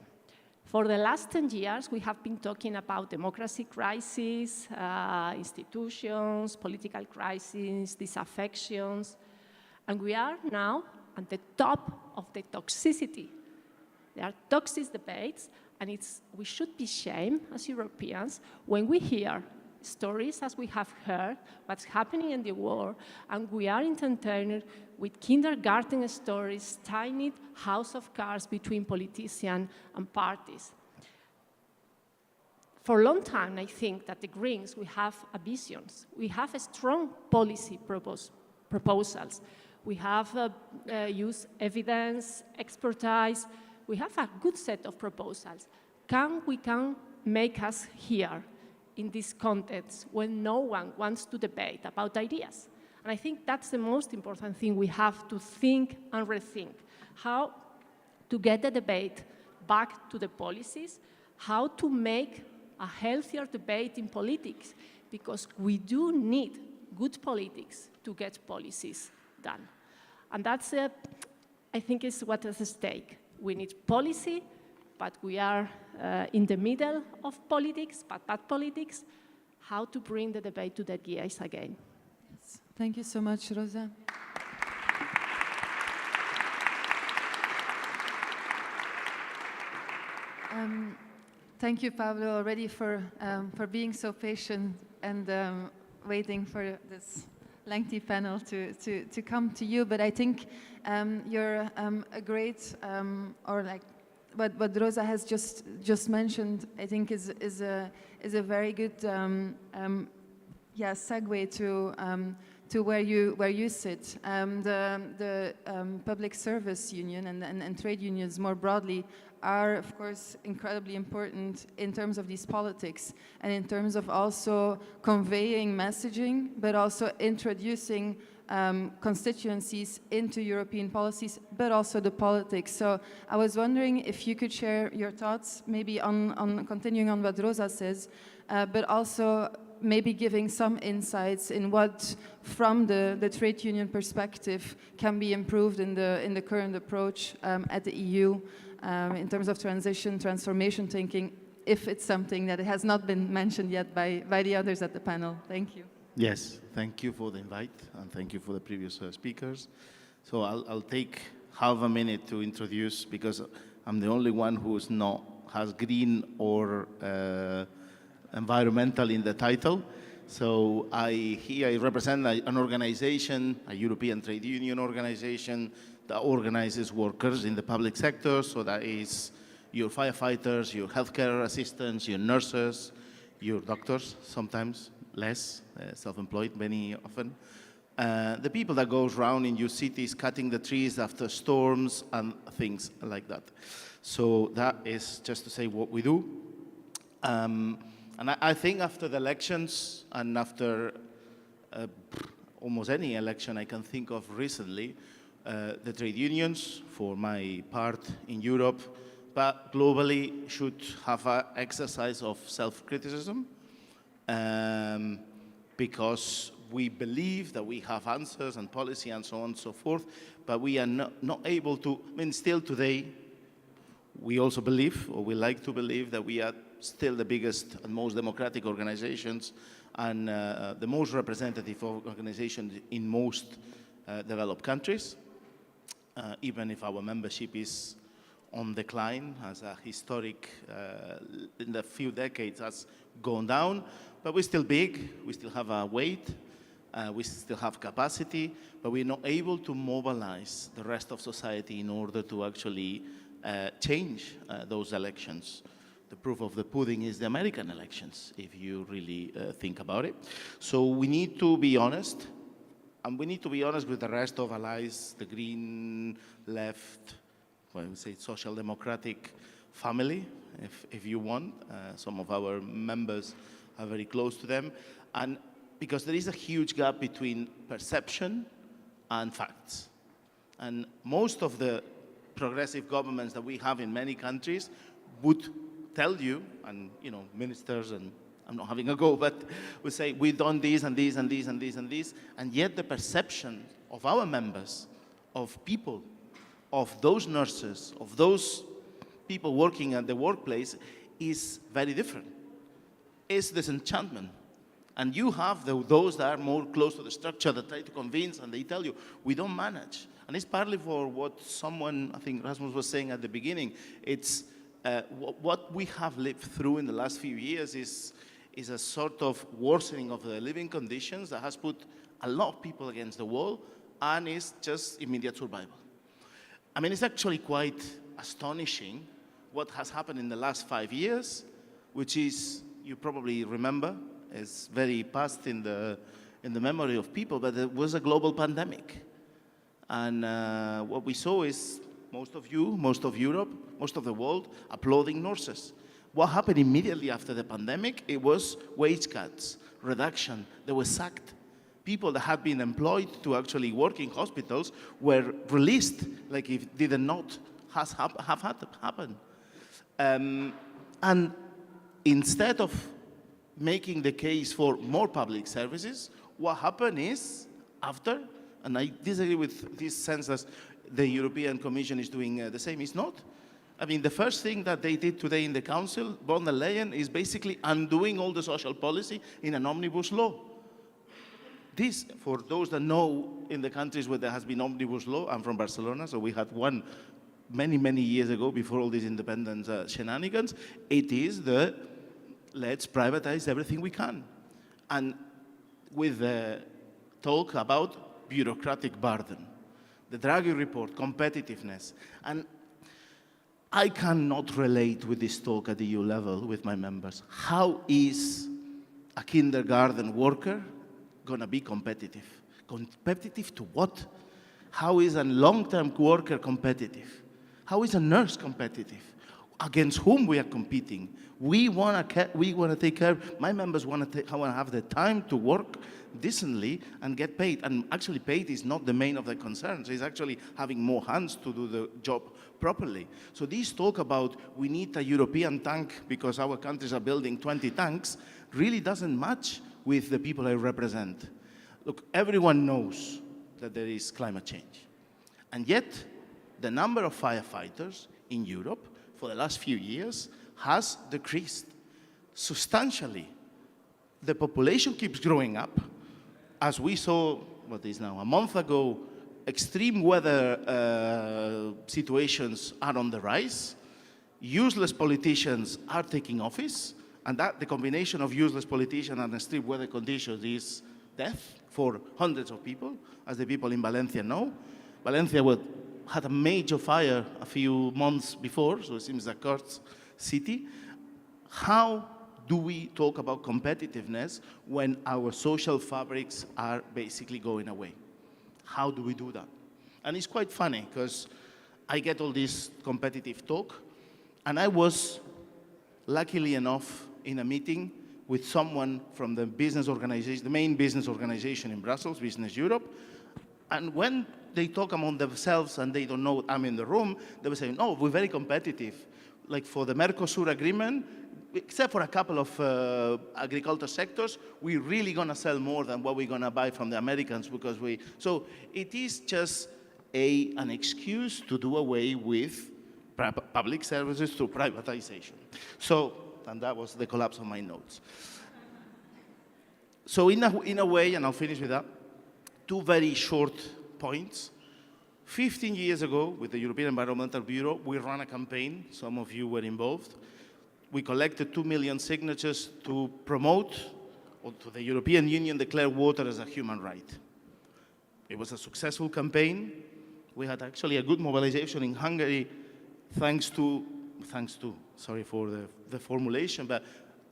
for the last 10 years, we have been talking about democracy crisis, institutions, political crises, disaffections, and we are now at the top of the toxicity. There are toxic debates, and we should be ashamed as Europeans when we hear stories, as we have heard, what's happening in the world, and we are entertained with kindergarten stories, tiny house of cards between politicians and parties. For a long time, I think that the Greens, we have visions. We have a strong policy proposals. We have used evidence, expertise. We have a good set of proposals. We can make us hear in this context when no one wants to debate about ideas. And I think that's the most important thing we have to think and rethink: how to get the debate back to the policies, how to make a healthier debate in politics, because we do need good politics to get policies done. And that's, I think, is what is at stake. We need policy, but we are in the middle of politics, but bad politics. How to bring the debate to the gears again. Yes. Thank you so much, Rosa. Thank you, Pablo, already for being so patient and waiting for this lengthy panel to come to you. But I think you're a great, or like what Rosa has just mentioned, I think is a very good segue to where you sit. The public service union and trade unions more broadly are, of course, incredibly important in terms of these politics and in terms of also conveying messaging, but also introducing constituencies into European policies, but also the politics. So I was wondering if you could share your thoughts, maybe on continuing on what Rosa says, but also maybe giving some insights in what, from the trade union perspective, can be improved in the current approach at the EU in terms of transformation thinking, if it's something that has not been mentioned yet by the others at the panel. Thank you. Yes, thank you for the invite, and thank you for the previous speakers. So I'll take half a minute to introduce, because I'm the only one who's has green or environmental in the title. So I represent an organization, a European trade union organization that organizes workers in the public sector. So that is your firefighters, your healthcare assistants, your nurses, your doctors, sometimes less, self-employed many often. The people that goes around in your cities cutting the trees after storms and things like that. So that is just to say what we do. And I think after the elections and after almost any election I can think of recently, the trade unions, for my part in Europe, but globally, should have an exercise of self-criticism, because we believe that we have answers and policy and so on and so forth, but we are not able to, I mean, still today, we also believe, or we like to believe, that we are still the biggest and most democratic organizations and the most representative organization in most developed countries, even if our membership is on decline, as a historic, in the few decades, has gone down. But we're still big, we still have a weight, we still have capacity, but we're not able to mobilize the rest of society in order to actually change those elections. The proof of the pudding is the American elections, if you really think about it. So we need to be honest, and we need to be honest with the rest of allies, the green, left, well, I would say social democratic family, if you want. Some of our members are very close to them. And because there is a huge gap between perception and facts. And most of the progressive governments that we have in many countries would tell you, and ministers, and I'm not having a go, but would say, we've done this and this and this and this and this, and yet the perception of our members, of people, of those nurses, of those people working at the workplace is very different. It's disenchantment. And you have those that are more close to the structure that try to convince, and they tell you, we don't manage. And it's partly for what someone, I think Rasmus was saying at the beginning, it's what we have lived through in the last few years is a sort of worsening of the living conditions that has put a lot of people against the wall, and it's just immediate survival. I mean, it's actually quite astonishing what has happened in the last 5 years, which is, you probably remember, is very past in the memory of people, but it was a global pandemic. And what we saw is most of you, most of Europe, most of the world applauding nurses. What happened immediately after the pandemic? It was wage cuts, reduction. They were sacked. People that had been employed to actually work in hospitals were released, like if did not have happened. And instead of making the case for more public services, what happened is, after, and I disagree with this sense that the European Commission is doing the same, it's not. I mean, the first thing that they did today in the Council, von der Leyen, is basically undoing all the social policy in an omnibus law. This, for those that know in the countries where there has been omnibus law, I'm from Barcelona, so we had one many, many years ago before all these independence shenanigans. It is the let's privatize everything we can. And with the talk about bureaucratic burden, the Draghi report, competitiveness, and I cannot relate with this talk at the EU level with my members. How is a kindergarten worker going to be competitive? Competitive to what? How is a long-term worker competitive? How is a nurse competitive? Against whom we are competing? We want to take care. My members want to have the time to work decently and get paid. And actually, paid is not the main of the concerns. It's actually having more hands to do the job properly. So these talk about we need a European tank because our countries are building 20 tanks really doesn't match with the people I represent. Look, everyone knows that there is climate change. And yet, the number of firefighters in Europe for the last few years has decreased substantially. The population keeps growing up. As we saw, what is now, a month ago, extreme weather situations are on the rise. Useless politicians are taking office. And that the combination of useless politicians and extreme weather conditions is death for hundreds of people, as the people in Valencia know. Valencia had a major fire a few months before, so it seems a cursed city. How do we talk about competitiveness when our social fabrics are basically going away? How do we do that? And it's quite funny, because I get all this competitive talk, and I was, luckily enough, in a meeting with someone from the business organization, the main business organization in Brussels, Business Europe, and when they talk among themselves and they don't know I'm in the room, they were saying, oh, we're very competitive. like for the Mercosur agreement, except for a couple of agriculture sectors, we're really going to sell more than what we're going to buy from the Americans because so it is just an excuse to do away with public services through privatization. So, and that was the collapse of my notes. So in a way, and I'll finish with that, two very short points. 15 years ago, with the European Environmental Bureau, we ran a campaign. Some of you were involved. We collected 2 million signatures to promote, or to the European Union declare water as a human right. It was a successful campaign. We had actually a good mobilization in Hungary, thanks to, sorry for the formulation, but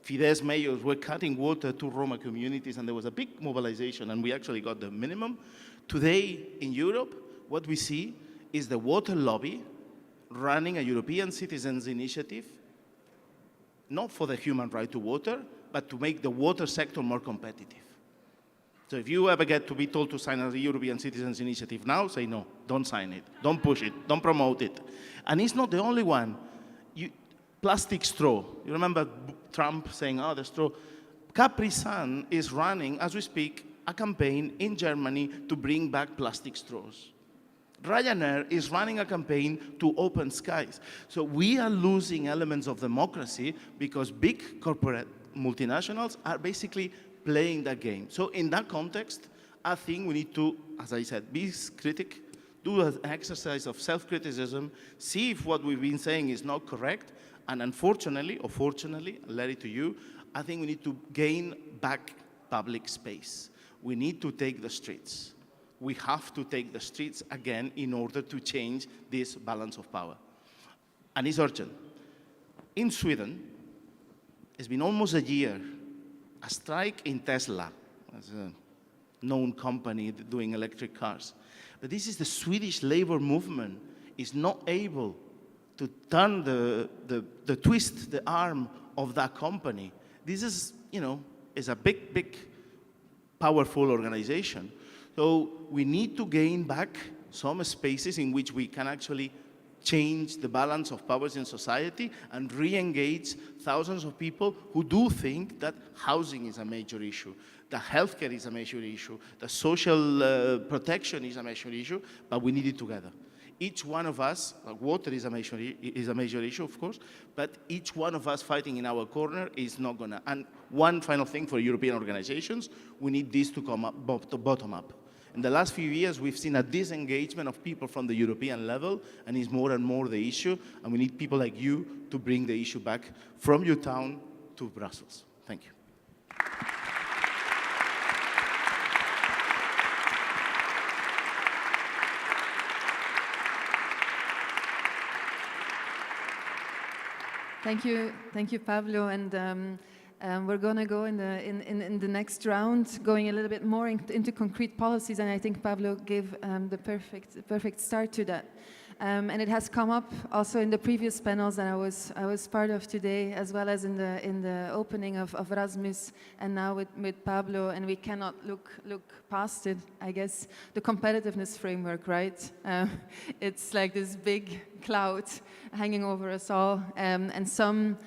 Fidesz mayors were cutting water to Roma communities, and there was a big mobilization, and we actually got the minimum. Today, in Europe, what we see is the water lobby running a European citizens' initiative, not for the human right to water, but to make the water sector more competitive. So if you ever get to be told to sign a European Citizens Initiative now, say no, don't sign it, don't push it, don't promote it. And it's not the only one. Plastic straw. You remember Trump saying, oh, the straw. Capri-Sun is running, as we speak, a campaign in Germany to bring back plastic straws. Ryanair is running a campaign to open skies. So we are losing elements of democracy because big corporate multinationals are basically playing that game. So in that context, I think we need to, as I said, be critic, do an exercise of self-criticism, see if what we've been saying is not correct, and unfortunately, or fortunately, I'll let it to you, I think we need to gain back public space. We need to take the streets. We have to take the streets again in order to change this balance of power. And it's urgent. In Sweden, it's been almost a year, a strike in Tesla, as a known company doing electric cars. But this is the Swedish labor movement is not able to turn the twist, the arm of that company. This is, is a big, powerful organization. So we need to gain back some spaces in which we can actually change the balance of powers in society and re-engage thousands of people who do think that housing is a major issue, that healthcare is a major issue, that social protection is a major issue, but we need it together. Each one of us, water is a major issue, of course, but each one of us fighting in our corner is not gonna. And one final thing for European organizations, we need this to come up, bottom up. In the last few years, we've seen a disengagement of people from the European level, and it's more and more the issue, and we need people like you to bring the issue back from your town to Brussels. Thank you. Thank you, Pablo. And we're going to go in the next round, going a little bit more into concrete policies. And I think Pablo gave the perfect start to that. And it has come up also in the previous panels that I was part of today, as well as in the opening of Rasmus, and now with Pablo. And we cannot look past it. I guess the competitiveness framework, right? It's like this big cloud hanging over us all, and some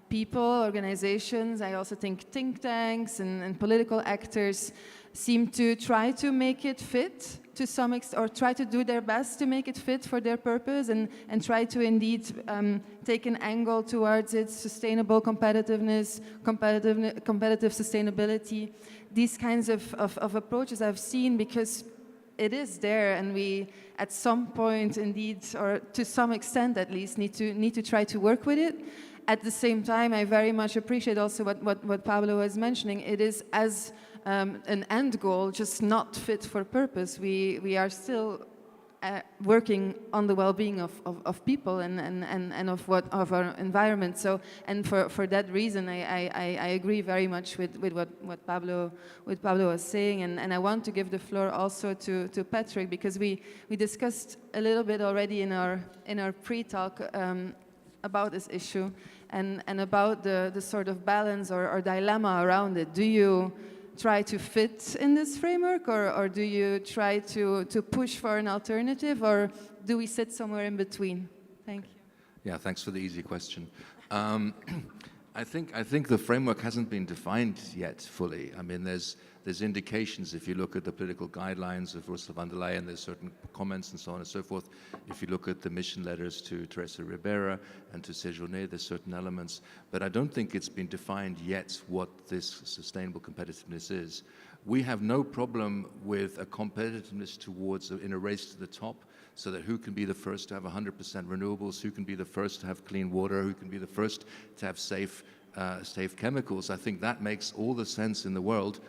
people, organizations, I also think think tanks and political actors seem to try to make it fit to some extent, or try to do their best to make it fit for their purpose, and try to indeed take an angle towards its sustainable competitiveness, competitive sustainability. These kinds of approaches I've seen because it is there, and we, at some point, indeed, or to some extent at least, need to try to work with it. At the same time, I very much appreciate also what Pablo was mentioning. It is as an end goal, just not fit for purpose. We are still working on the well-being of people and of our environment. So, and for that reason, I agree very much with what Pablo was saying, and I want to give the floor also to Patrick, because we discussed a little bit already in our pre-talk about this issue and about the sort of balance or dilemma around it. Do you try to fit in this framework, or do you try to push for an alternative, or do we sit somewhere in between? Thank you. Yeah, thanks for the easy question. I think the framework hasn't been defined yet fully. I mean, there's indications if you look at the political guidelines of Ursula von der Leyen, there's certain comments and so on and so forth. If you look at the mission letters to Teresa Ribera and to Séjourné, there's certain elements. But I don't think it's been defined yet what this sustainable competitiveness is. We have no problem with a competitiveness towards in a race to the top, so that who can be the first to have 100% renewables, who can be the first to have clean water, who can be the first to have safe chemicals. I think that makes all the sense in the world,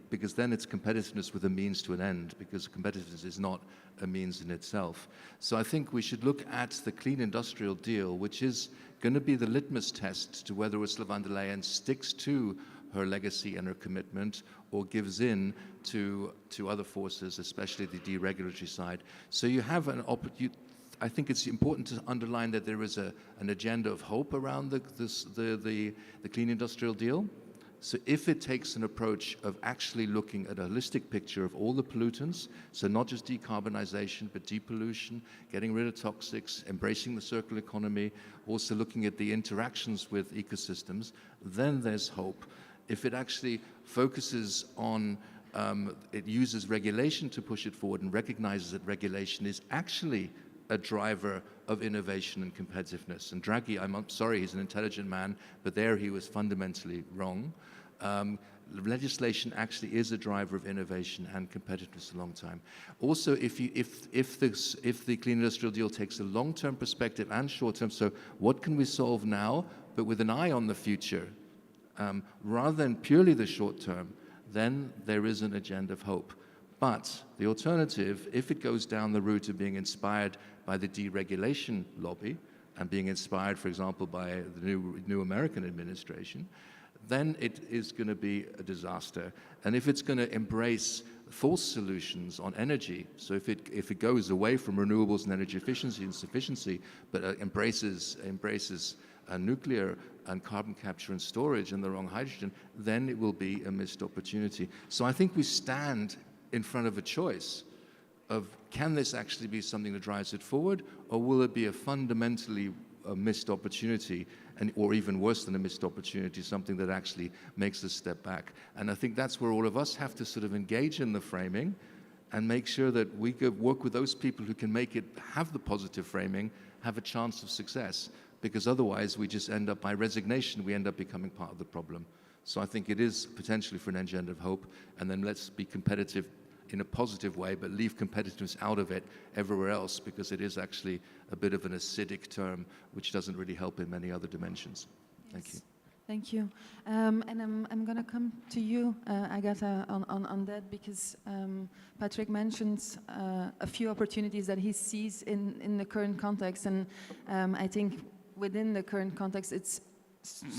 because then it's competitiveness with a means to an end, because competitiveness is not a means in itself. So I think we should look at the clean industrial deal, which is going to be the litmus test to whether Ursula von der Leyen sticks to her legacy and her commitment, or gives in to other forces, especially the deregulatory side. So you have I think it's important to underline that there is an agenda of hope around the clean industrial deal. So if it takes an approach of actually looking at a holistic picture of all the pollutants, so not just decarbonization, but depollution, getting rid of toxics, embracing the circular economy, also looking at the interactions with ecosystems, then there's hope. If it actually focuses on, it uses regulation to push it forward and recognizes that regulation is actually a driver of innovation and competitiveness. And Draghi, I'm sorry, he's an intelligent man, but there he was fundamentally wrong. Legislation actually is a driver of innovation and competitiveness a long time. Also, if the clean industrial deal takes a long-term perspective and short-term, so what can we solve now, but with an eye on the future, rather than purely the short term, then there is an agenda of hope. But the alternative, if it goes down the route of being inspired by the deregulation lobby and being inspired, for example, by the new American administration, then it is going to be a disaster. And if it's going to embrace false solutions on energy, so if it goes away from renewables and energy efficiency and sufficiency, but embraces nuclear and carbon capture and storage and the wrong hydrogen, then it will be a missed opportunity. So I think we stand in front of a choice of, can this actually be something that drives it forward, or will it be a fundamentally missed opportunity, or even worse than a missed opportunity, something that actually makes us step back? And I think that's where all of us have to sort of engage in the framing and make sure that we could work with those people who can make it have the positive framing, have a chance of success, because otherwise we just end up, by resignation, we end up becoming part of the problem. So I think it is potentially for an agenda of hope, and then let's be competitive in a positive way, but leave competitiveness out of it everywhere else, because it is actually a bit of an acidic term, which doesn't really help in many other dimensions. Yes. Thank you. Thank you. And I'm going to come to you, Agata, on that, because Patrick mentions a few opportunities that he sees in the current context, and I think within the current context, it's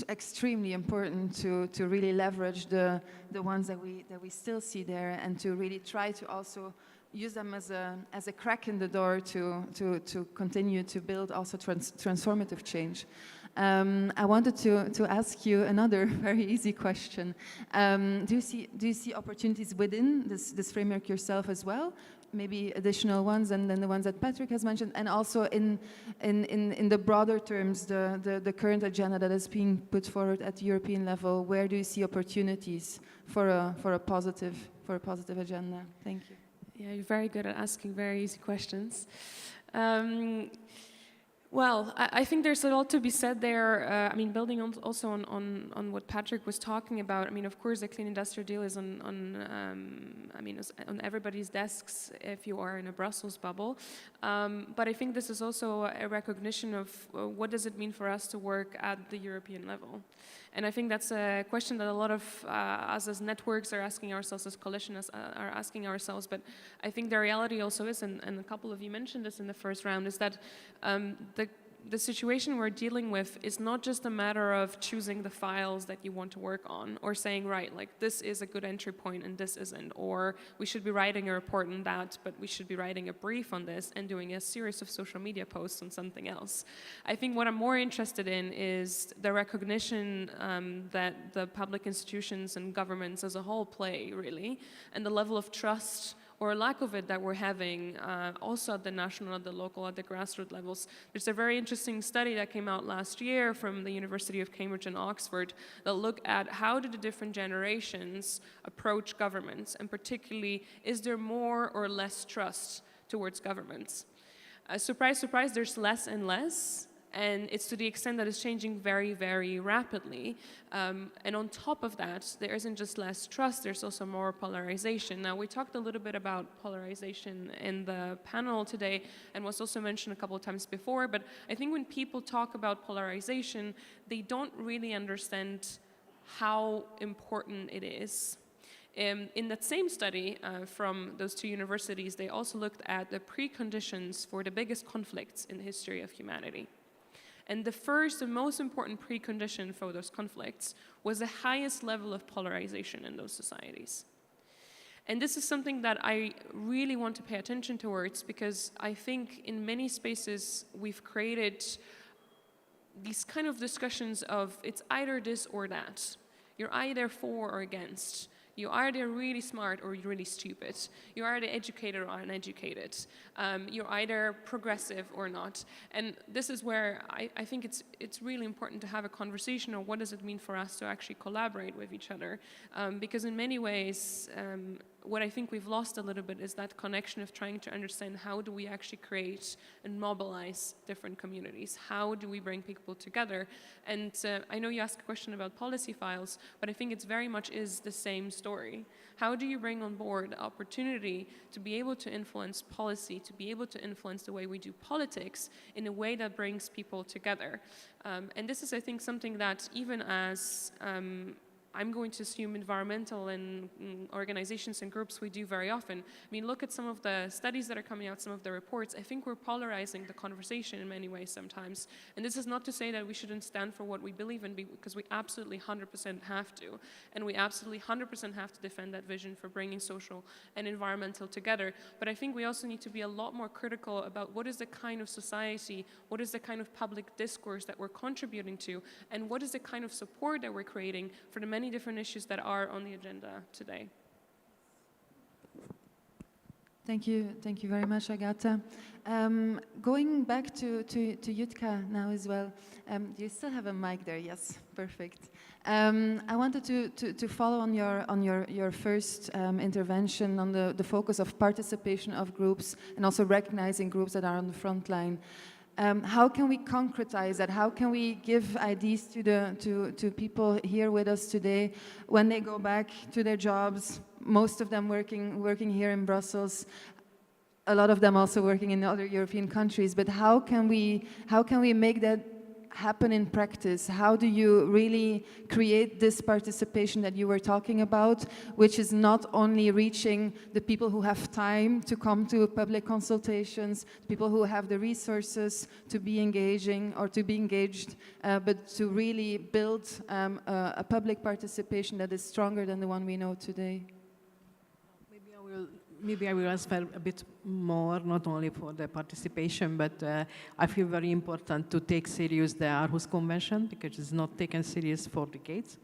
extremely important to really leverage the ones that we still see there, and to really try to also use them as a crack in the door to continue to build also transformative change. I wanted to ask you another very easy question. Do you see opportunities within this framework yourself as well? Maybe additional ones, and then the ones that Patrick has mentioned, and also in the broader terms, the current agenda that is being put forward at the European level. Where do you see opportunities for a positive agenda? Thank you. Yeah, you're very good at asking very easy questions. Well, I think there's a lot to be said there. I mean, building on also on what Patrick was talking about. I mean, of course, the clean industrial deal is on everybody's desks if you are in a Brussels bubble. But I think this is also a recognition of what does it mean for us to work at the European level. And I think that's a question that a lot of us as networks are asking ourselves, as coalitions are asking ourselves. But I think the reality also is, and a couple of you mentioned this in the first round, is that the situation we're dealing with is not just a matter of choosing the files that you want to work on, or saying, right, like this is a good entry point and this isn't, or we should be writing a report on that, but we should be writing a brief on this and doing a series of social media posts on something else. I think what I'm more interested in is the recognition that the public institutions and governments as a whole play, really, and the level of trust or lack of it that we're having also at the national, at the local, at the grassroots levels. There's a very interesting study that came out last year from the University of Cambridge and Oxford that looked at how do the different generations approach governments, and particularly, is there more or less trust towards governments? Surprise, surprise, there's less and less. And it's to the extent that it's changing very, very rapidly. And on top of that, there isn't just less trust, there's also more polarization. Now, we talked a little bit about polarization in the panel today, and was also mentioned a couple of times before, but I think when people talk about polarization, they don't really understand how important it is. In that same study from those two universities, they also looked at the preconditions for the biggest conflicts in the history of humanity. And the first and most important precondition for those conflicts was the highest level of polarization in those societies. And this is something that I really want to pay attention towards, because I think in many spaces we've created these kind of discussions of it's either this or that. You're either for or against. You're either really smart or really stupid. You're either educated or uneducated. You're either progressive or not. And this is where I think it's really important to have a conversation on what does it mean for us to actually collaborate with each other. Because in many ways, what I think we've lost a little bit is that connection of trying to understand how do we actually create and mobilize different communities? How do we bring people together? And I know you asked a question about policy files, but I think it's very much is the same story. How do you bring on board the opportunity to be able to influence policy, to be able to influence the way we do politics in a way that brings people together? And this is, I think, something that even as I'm going to assume environmental and organizations and groups we do very often. I mean, look at some of the studies that are coming out, some of the reports. I think we're polarizing the conversation in many ways sometimes. And this is not to say that we shouldn't stand for what we believe in, because we absolutely 100% have to. And we absolutely 100% have to defend that vision for bringing social and environmental together. But I think we also need to be a lot more critical about what is the kind of society, what is the kind of public discourse that we're contributing to, and what is the kind of support that we're creating for the many different issues that are on the agenda today. Thank you very much, Agata. Going back to Jutka now as well. Do you still have a mic there? Yes, perfect. I wanted to follow on your first intervention on the focus of participation of groups and also recognizing groups that are on the front line. How can we concretize that? How can we give ideas to people here with us today when they go back to their jobs? Most of them working here in Brussels, a lot of them also working in other European countries. But how can we make that happen in practice? How do you really create this participation that you were talking about, which is not only reaching the people who have time to come to public consultations, people who have the resources to be engaging or to be engaged, but to really build a public participation that is stronger than the one we know today? Maybe I will ask a bit more, not only for the participation, but I feel very important to take serious the Aarhus Convention, because it's not taken serious for decades.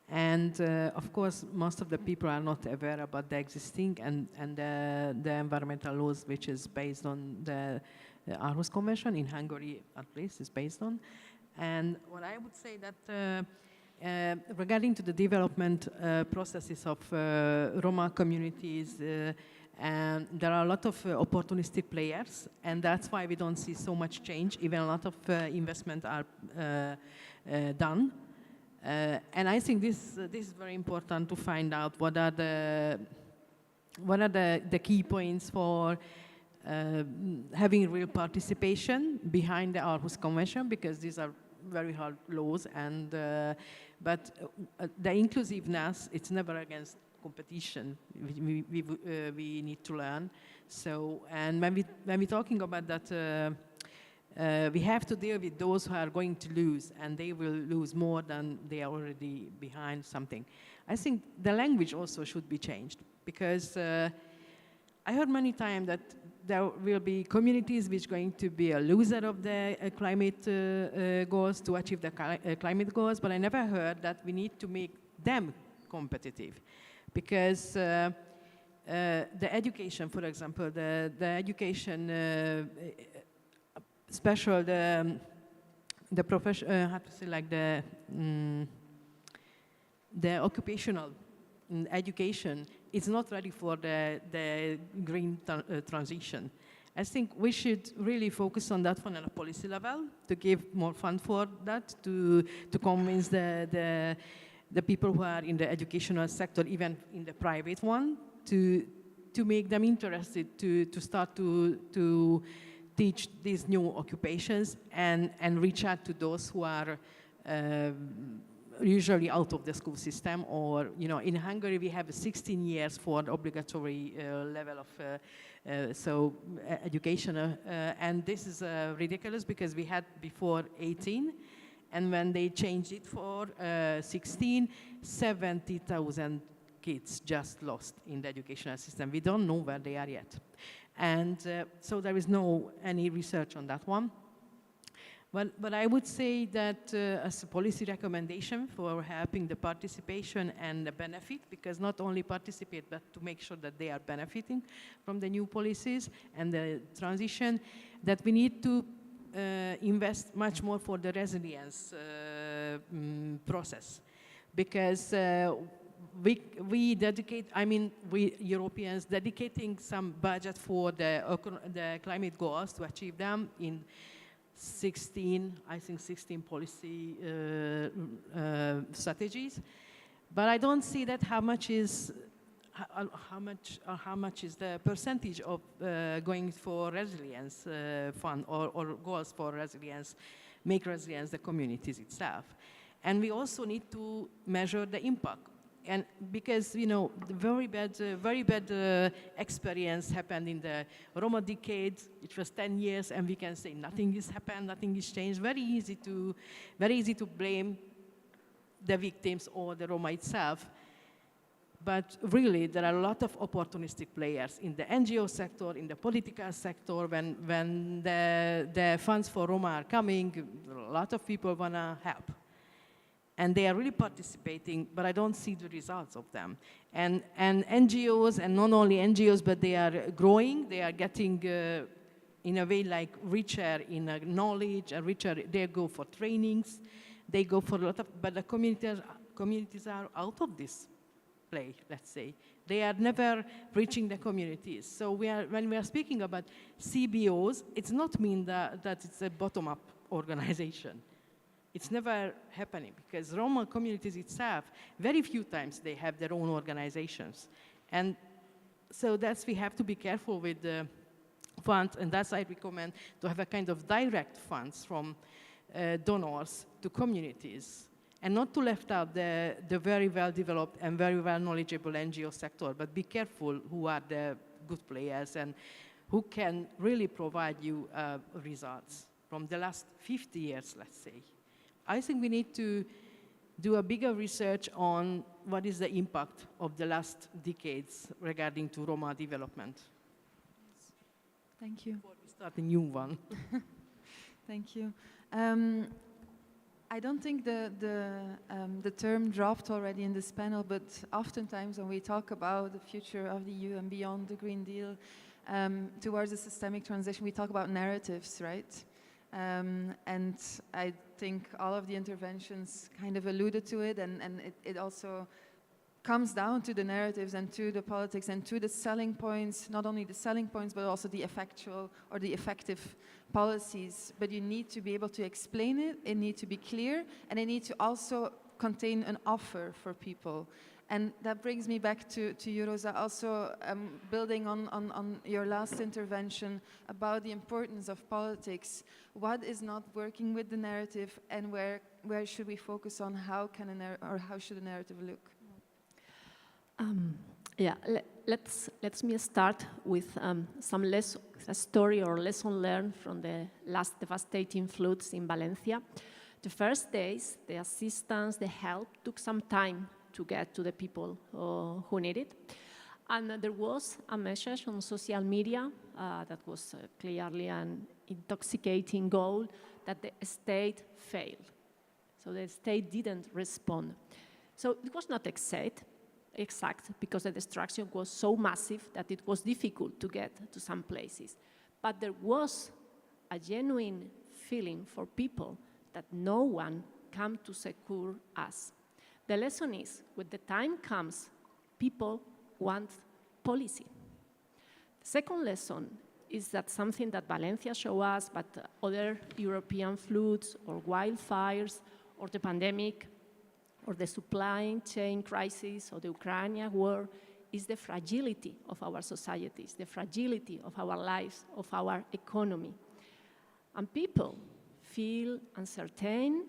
And of course, most of the people are not aware about the existing and the environmental laws, which is based on the Aarhus Convention, in Hungary at least, is based on. And what I would say that regarding to the development processes of Roma communities, and there are a lot of opportunistic players, and that's why we don't see so much change. Even a lot of investment are done, and I think this is very important to find out what are the key points for having real participation behind the Aarhus Convention, because these are very hard laws, and but the inclusiveness, it's never against competition. We need to learn. So, and when we're talking about that, we have to deal with those who are going to lose, and they will lose more than they are already behind something. I think the language also should be changed, because I heard many times that there will be communities which are going to be a loser of the climate goals to achieve the climate goals, but I never heard that we need to make them competitive, because The education, for example, the education special, the profession, how to say, like the occupational education is not ready for the green transition. I think we should really focus on that one on a policy level to give more fund for that, to convince the people who are in the educational sector, even in the private one, to make them interested to start to teach these new occupations and reach out to those who are usually out of the school system, or, you know, in Hungary we have 16 years for the obligatory level of education, and this is ridiculous because we had before 18, and when they changed it for 16, 70,000 kids just lost in the educational system. We don't know where they are yet. And so there is no any research on that one. But I would say that as a policy recommendation for helping the participation and the benefit, because not only participate, but to make sure that they are benefiting from the new policies and the transition, that we need to invest much more for the resilience process. Because we dedicate, I mean, we Europeans dedicating some budget for the climate goals to achieve them in 16 policy strategies, but I don't see that how much is the percentage of going for resilience fund or goals for resilience, make resilience the communities itself, and we also need to measure the impact. And because, you know, the very bad experience happened in the Roma decade. It was 10 years, and we can say nothing has happened, nothing has changed. Very easy to blame the victims or the Roma itself. But really, there are a lot of opportunistic players in the NGO sector, in the political sector. When the funds for Roma are coming, a lot of people want to help. And they are really participating, but I don't see the results of them. And NGOs, and not only NGOs, but they are growing. They are getting, in a way, like richer in knowledge, and richer. They go for trainings. They go for a lot of, but the communities are out of this play, let's say. They are never reaching the communities. So when we are speaking about CBOs, it's not mean that it's a bottom-up organization. It's never happening because Roma communities itself, very few times they have their own organizations. And so we have to be careful with the funds, and that's I recommend to have a kind of direct funds from donors to communities, and not to left out the very well-developed and very well-knowledgeable NGO sector, but be careful who are the good players and who can really provide you results from the last 50 years, let's say. I think we need to do a bigger research on what is the impact of the last decades regarding to Roma development. Thank you. Before we start a new one. Thank you. I don't think the term dropped already in this panel, but oftentimes when we talk about the future of the EU and beyond the Green Deal towards a systemic transition, we talk about narratives, right? And I think all of the interventions kind of alluded to it, and it also comes down to the narratives and to the politics and to the selling points, not only the selling points, but also the effectual or the effective policies. But you need to be able to explain it, it needs to be clear, and it needs to also contain an offer for people. And that brings me back to you, Rosa, also building on your last intervention about the importance of politics. What is not working with the narrative, and where should we focus on how should a narrative look? Let's me start with a story or lesson learned from the last devastating floods in Valencia. The first days, the assistance, the help took some time to get to the people who need it. And there was a message on social media that was clearly an intoxicating goal that the state failed. So the state didn't respond. So it was not exact, exact because the destruction was so massive that it was difficult to get to some places. But there was a genuine feeling for people that no one came to secure us. The lesson is, when the time comes, people want policy. The second lesson is that something that Valencia showed us, but other European floods or wildfires or the pandemic or the supply chain crisis or the Ukrainian war is the fragility of our societies, the fragility of our lives, of our economy. And people feel uncertain,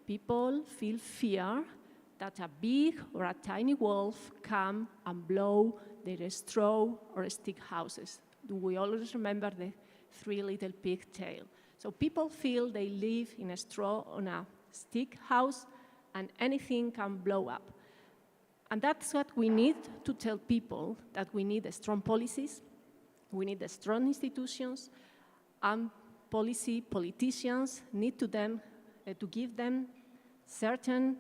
people feel fear that a big or a tiny wolf come and blow their straw or stick houses. Do we always remember the Three Little Pig tale? So people feel they live in a straw on a stick house and anything can blow up. And that's what we need to tell people, that we need strong policies, we need strong institutions, and politicians need to give them certain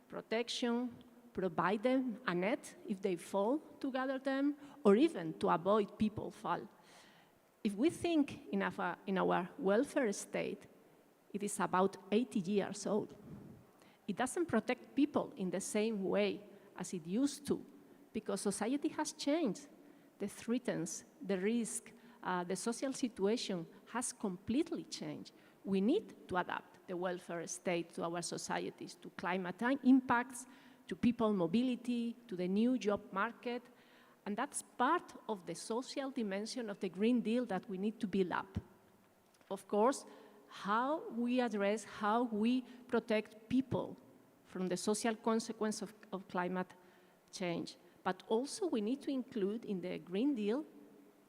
protection, provide them a net if they fall to gather them, or even to avoid people fall. If we think in our welfare state, it is about 80 years old. It doesn't protect people in the same way as it used to, because society has changed. The threats, the risk, the social situation has completely changed. We need to adapt the welfare state to our societies, to climate impacts, to people mobility, to the new job market. And that's part of the social dimension of the Green Deal that we need to build up. Of course, how we address, how we protect people from the social consequence of climate change. But also we need to include in the Green Deal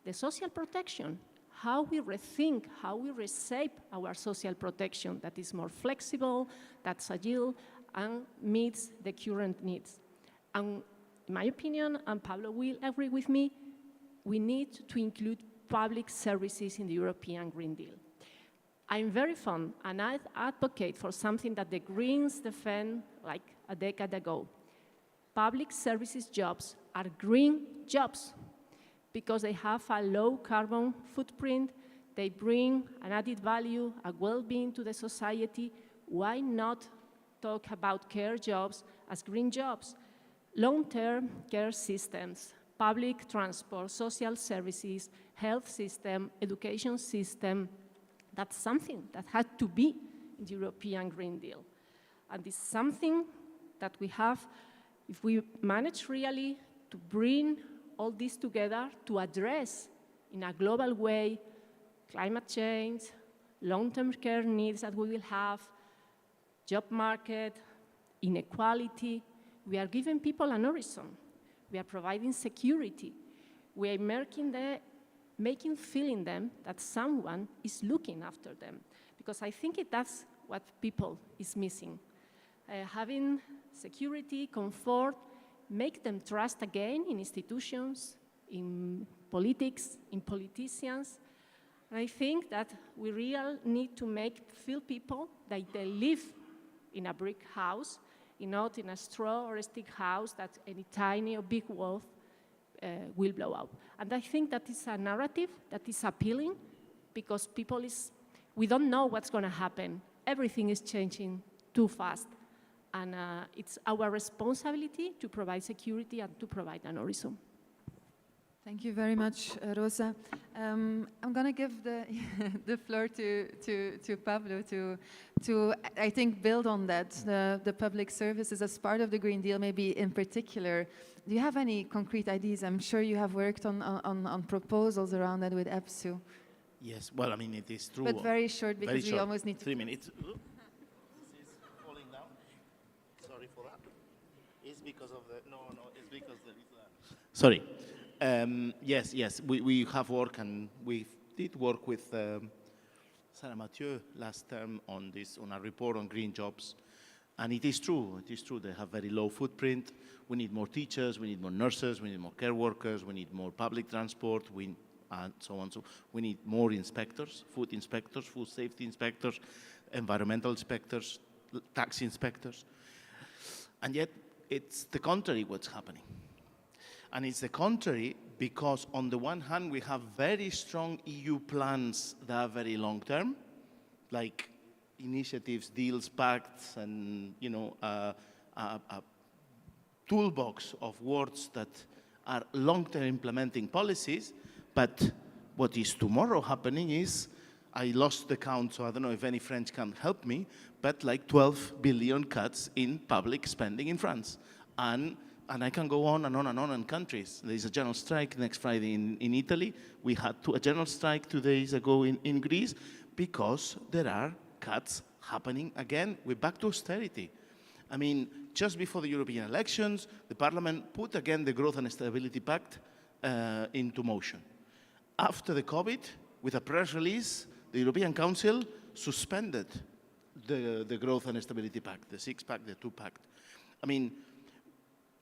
the social protection, how we rethink, how we reshape our social protection that is more flexible, that's agile, and meets the current needs. And in my opinion, and Pablo will agree with me, we need to include public services in the European Green Deal. I'm very fond, and I advocate for something that the Greens defend like a decade ago. Public services jobs are green jobs because they have a low carbon footprint, they bring an added value, a well-being to the society. Why not talk about care jobs as green jobs? Long-term care systems, public transport, social services, health system, education system, that's something that had to be in the European Green Deal. And it's something that we have, if we manage really to bring all this together to address in a global way climate change, long-term care needs that we will have, job market, inequality. We are giving people an horizon. We are providing security. We are feeling them that someone is looking after them. Because I think that's what people is missing. Having security, comfort, make them trust again in institutions, in politics, in politicians. And I think that we really need to feel people that they live in a brick house, not in a straw or a stick house that any tiny or big wolf will blow up. And I think that is a narrative that is appealing because we don't know what's going to happen. Everything is changing too fast. And it's our responsibility to provide security and to provide an horizon. Thank you very much, Rosa. I'm going to give the floor to Pablo to I think build on that, the public services as part of the Green Deal, maybe in particular. Do you have any concrete ideas? I'm sure you have worked on proposals around that with EPSU. Yes, well, I mean, it is true. But very short, because we almost need to... 3 minutes. This is falling down. Sorry for that. It's because of the... No, it's because there is a... Sorry. Yes, we have worked, and we did work with Sarah Mathieu last term on a report on green jobs. And it is true, they have very low footprint. We need more teachers, we need more nurses, we need more care workers, we need more public transport, and so on. So we need more inspectors, food safety inspectors, environmental inspectors, tax inspectors. And yet, it's the contrary what's happening. And it's the contrary, because on the one hand, we have very strong EU plans that are very long-term, like initiatives, deals, pacts, and a toolbox of words that are long-term implementing policies. But what is tomorrow happening is, I lost the count, so I don't know if any French can help me, but like 12 billion cuts in public spending in France. And I can go on and on and on in countries. There is a general strike next Friday in Italy. We had a general strike 2 days ago in Greece, because there are cuts happening again. We're back to austerity. I mean, just before the European elections, the Parliament put again the Growth and Stability Pact into motion. After the COVID, with a press release, the European Council suspended the Growth and Stability Pact, the six-pack, the two-pack. I mean,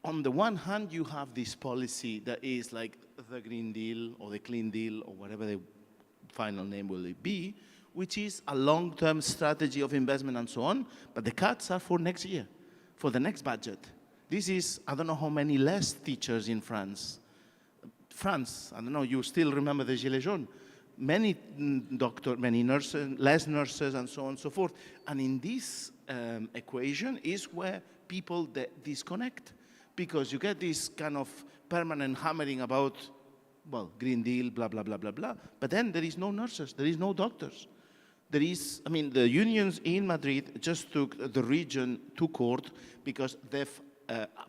on the one hand, you have this policy that is like the Green Deal or the Clean Deal or whatever the final name will be, which is a long-term strategy of investment and so on, but the cuts are for next year, for the next budget. This is, I don't know how many less teachers in France. France, I don't know, you still remember the Gilets jaunes. Many doctors, many nurses, less nurses, and so on and so forth. And in this equation is where people disconnect, because you get this kind of permanent hammering about, well, Green Deal, blah, blah, blah, blah, blah. But then there is no nurses, there is no doctors. There is, I mean, the unions in Madrid just took the region to court because they've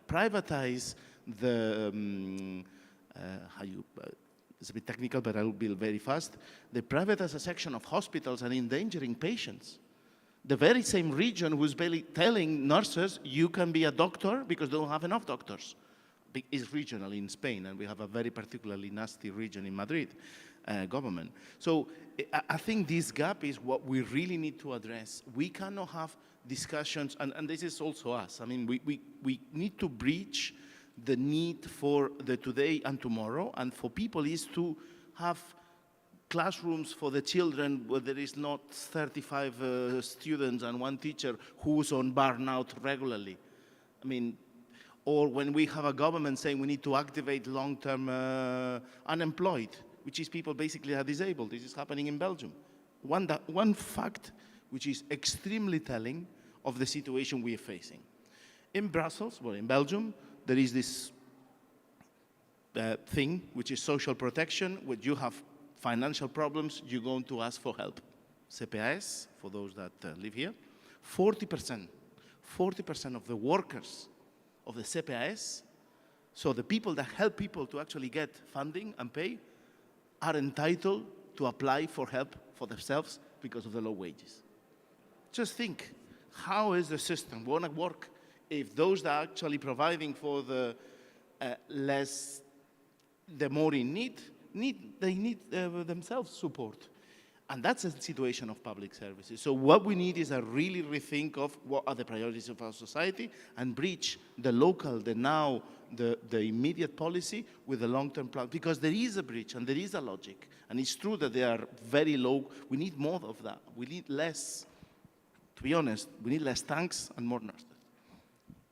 privatized the, it's a bit technical, but I will be very fast. They privatized a section of hospitals and endangering patients. The very same region who's telling nurses, you can be a doctor because they don't have enough doctors. It's regional in Spain, and we have a very particularly nasty region in Madrid government. So I think this gap is what we really need to address. We cannot have discussions, and this is also us. I mean, we need to breach the need for the today and tomorrow, and for people is to have classrooms for the children where there is not 35 students and one teacher who's on burnout regularly. I mean, or when we have a government saying we need to activate long-term unemployed, which is people basically are disabled. This is happening in Belgium. One fact which is extremely telling of the situation we are facing. In Brussels, well, in Belgium, there is this thing which is social protection. When you have financial problems, you're going to ask for help. CPAS, for those that live here, 40% of the workers of the CPAS, so the people that help people to actually get funding and pay, are entitled to apply for help for themselves because of the low wages. Just think, how is the system going to work if those that are actually providing for the more in need, they need themselves support. And that's the situation of public services. So what we need is a really rethink of what are the priorities of our society and breach the local, the immediate policy with the long-term plan. Because there is a breach and there is a logic. And it's true that they are very low. We need more of that. We need less, to be honest, we need less tanks and more nurses.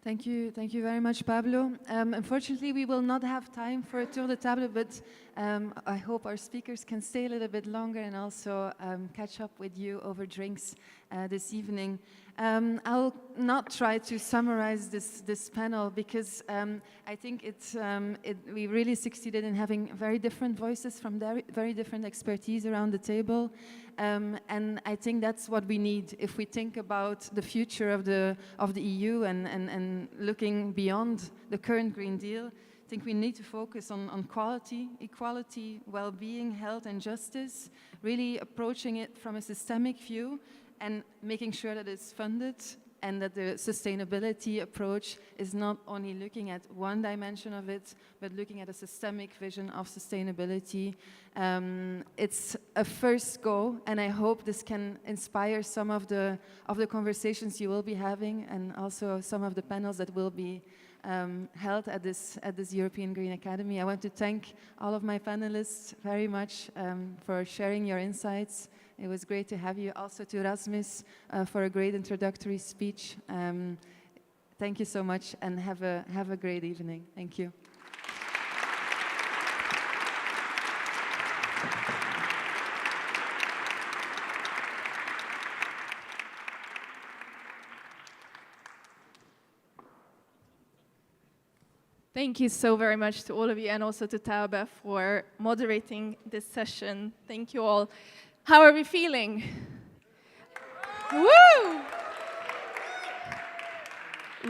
Thank you very much, Pablo. Unfortunately, we will not have time for a tour de table, but I hope our speakers can stay a little bit longer and also catch up with you over drinks this evening. I'll not try to summarize this panel because I think we really succeeded in having very different voices from very different expertise around the table. And I think that's what we need if we think about the future of the EU and looking beyond the current Green Deal. I think we need to focus on quality, equality, well-being, health and justice, really approaching it from a systemic view and making sure that it's funded and that the sustainability approach is not only looking at one dimension of it, but looking at a systemic vision of sustainability. It's a first go, and I hope this can inspire some of the conversations you will be having, and also some of the panels that will be held at this European Green Academy. I want to thank all of my panelists very much for sharing your insights. It was great to have you. Also to Rasmus for a great introductory speech. Thank you so much, and have a great evening. Thank you. Thank you so very much to all of you and also to Taube for moderating this session. Thank you all. How are we feeling? Woo!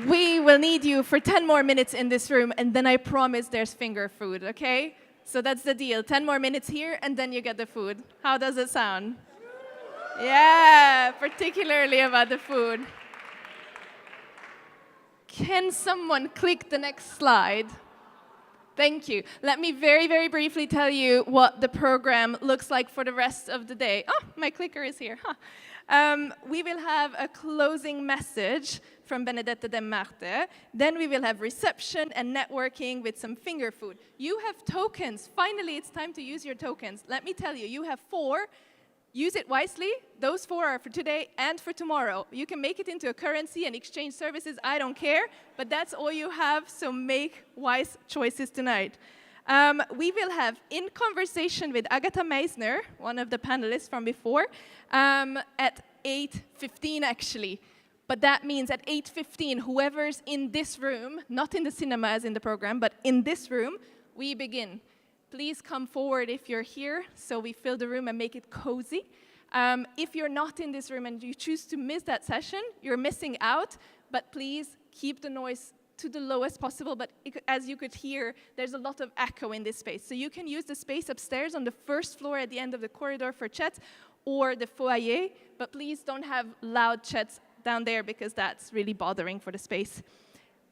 We will need you for 10 more minutes in this room, and then I promise there's finger food, okay? So that's the deal. 10 more minutes here, and then you get the food. How does it sound? Yeah, particularly about the food. Can someone click the next slide? Thank you. Let me very, very briefly tell you what the program looks like for the rest of the day. Oh, my clicker is here. Huh. We will have a closing message from Benedetta de Marte. Then we will have reception and networking with some finger food. You have tokens. Finally, it's time to use your tokens. Let me tell you, you have 4. Use it wisely. Those 4 are for today and for tomorrow. You can make it into a currency and exchange services. I don't care, but that's all you have, so make wise choices tonight. We will have in conversation with Agata Meysner, one of the panelists from before, at 8:15 actually. But that means at 8:15, whoever's in this room, not in the cinema as in the program, but in this room, we begin. Please come forward if you're here, so we fill the room and make it cozy. If you're not in this room and you choose to miss that session, you're missing out, but please keep the noise to the lowest possible, but as you could hear, there's a lot of echo in this space. So you can use the space upstairs on the first floor at the end of the corridor for chats, or the foyer, but please don't have loud chats down there because that's really bothering for the space.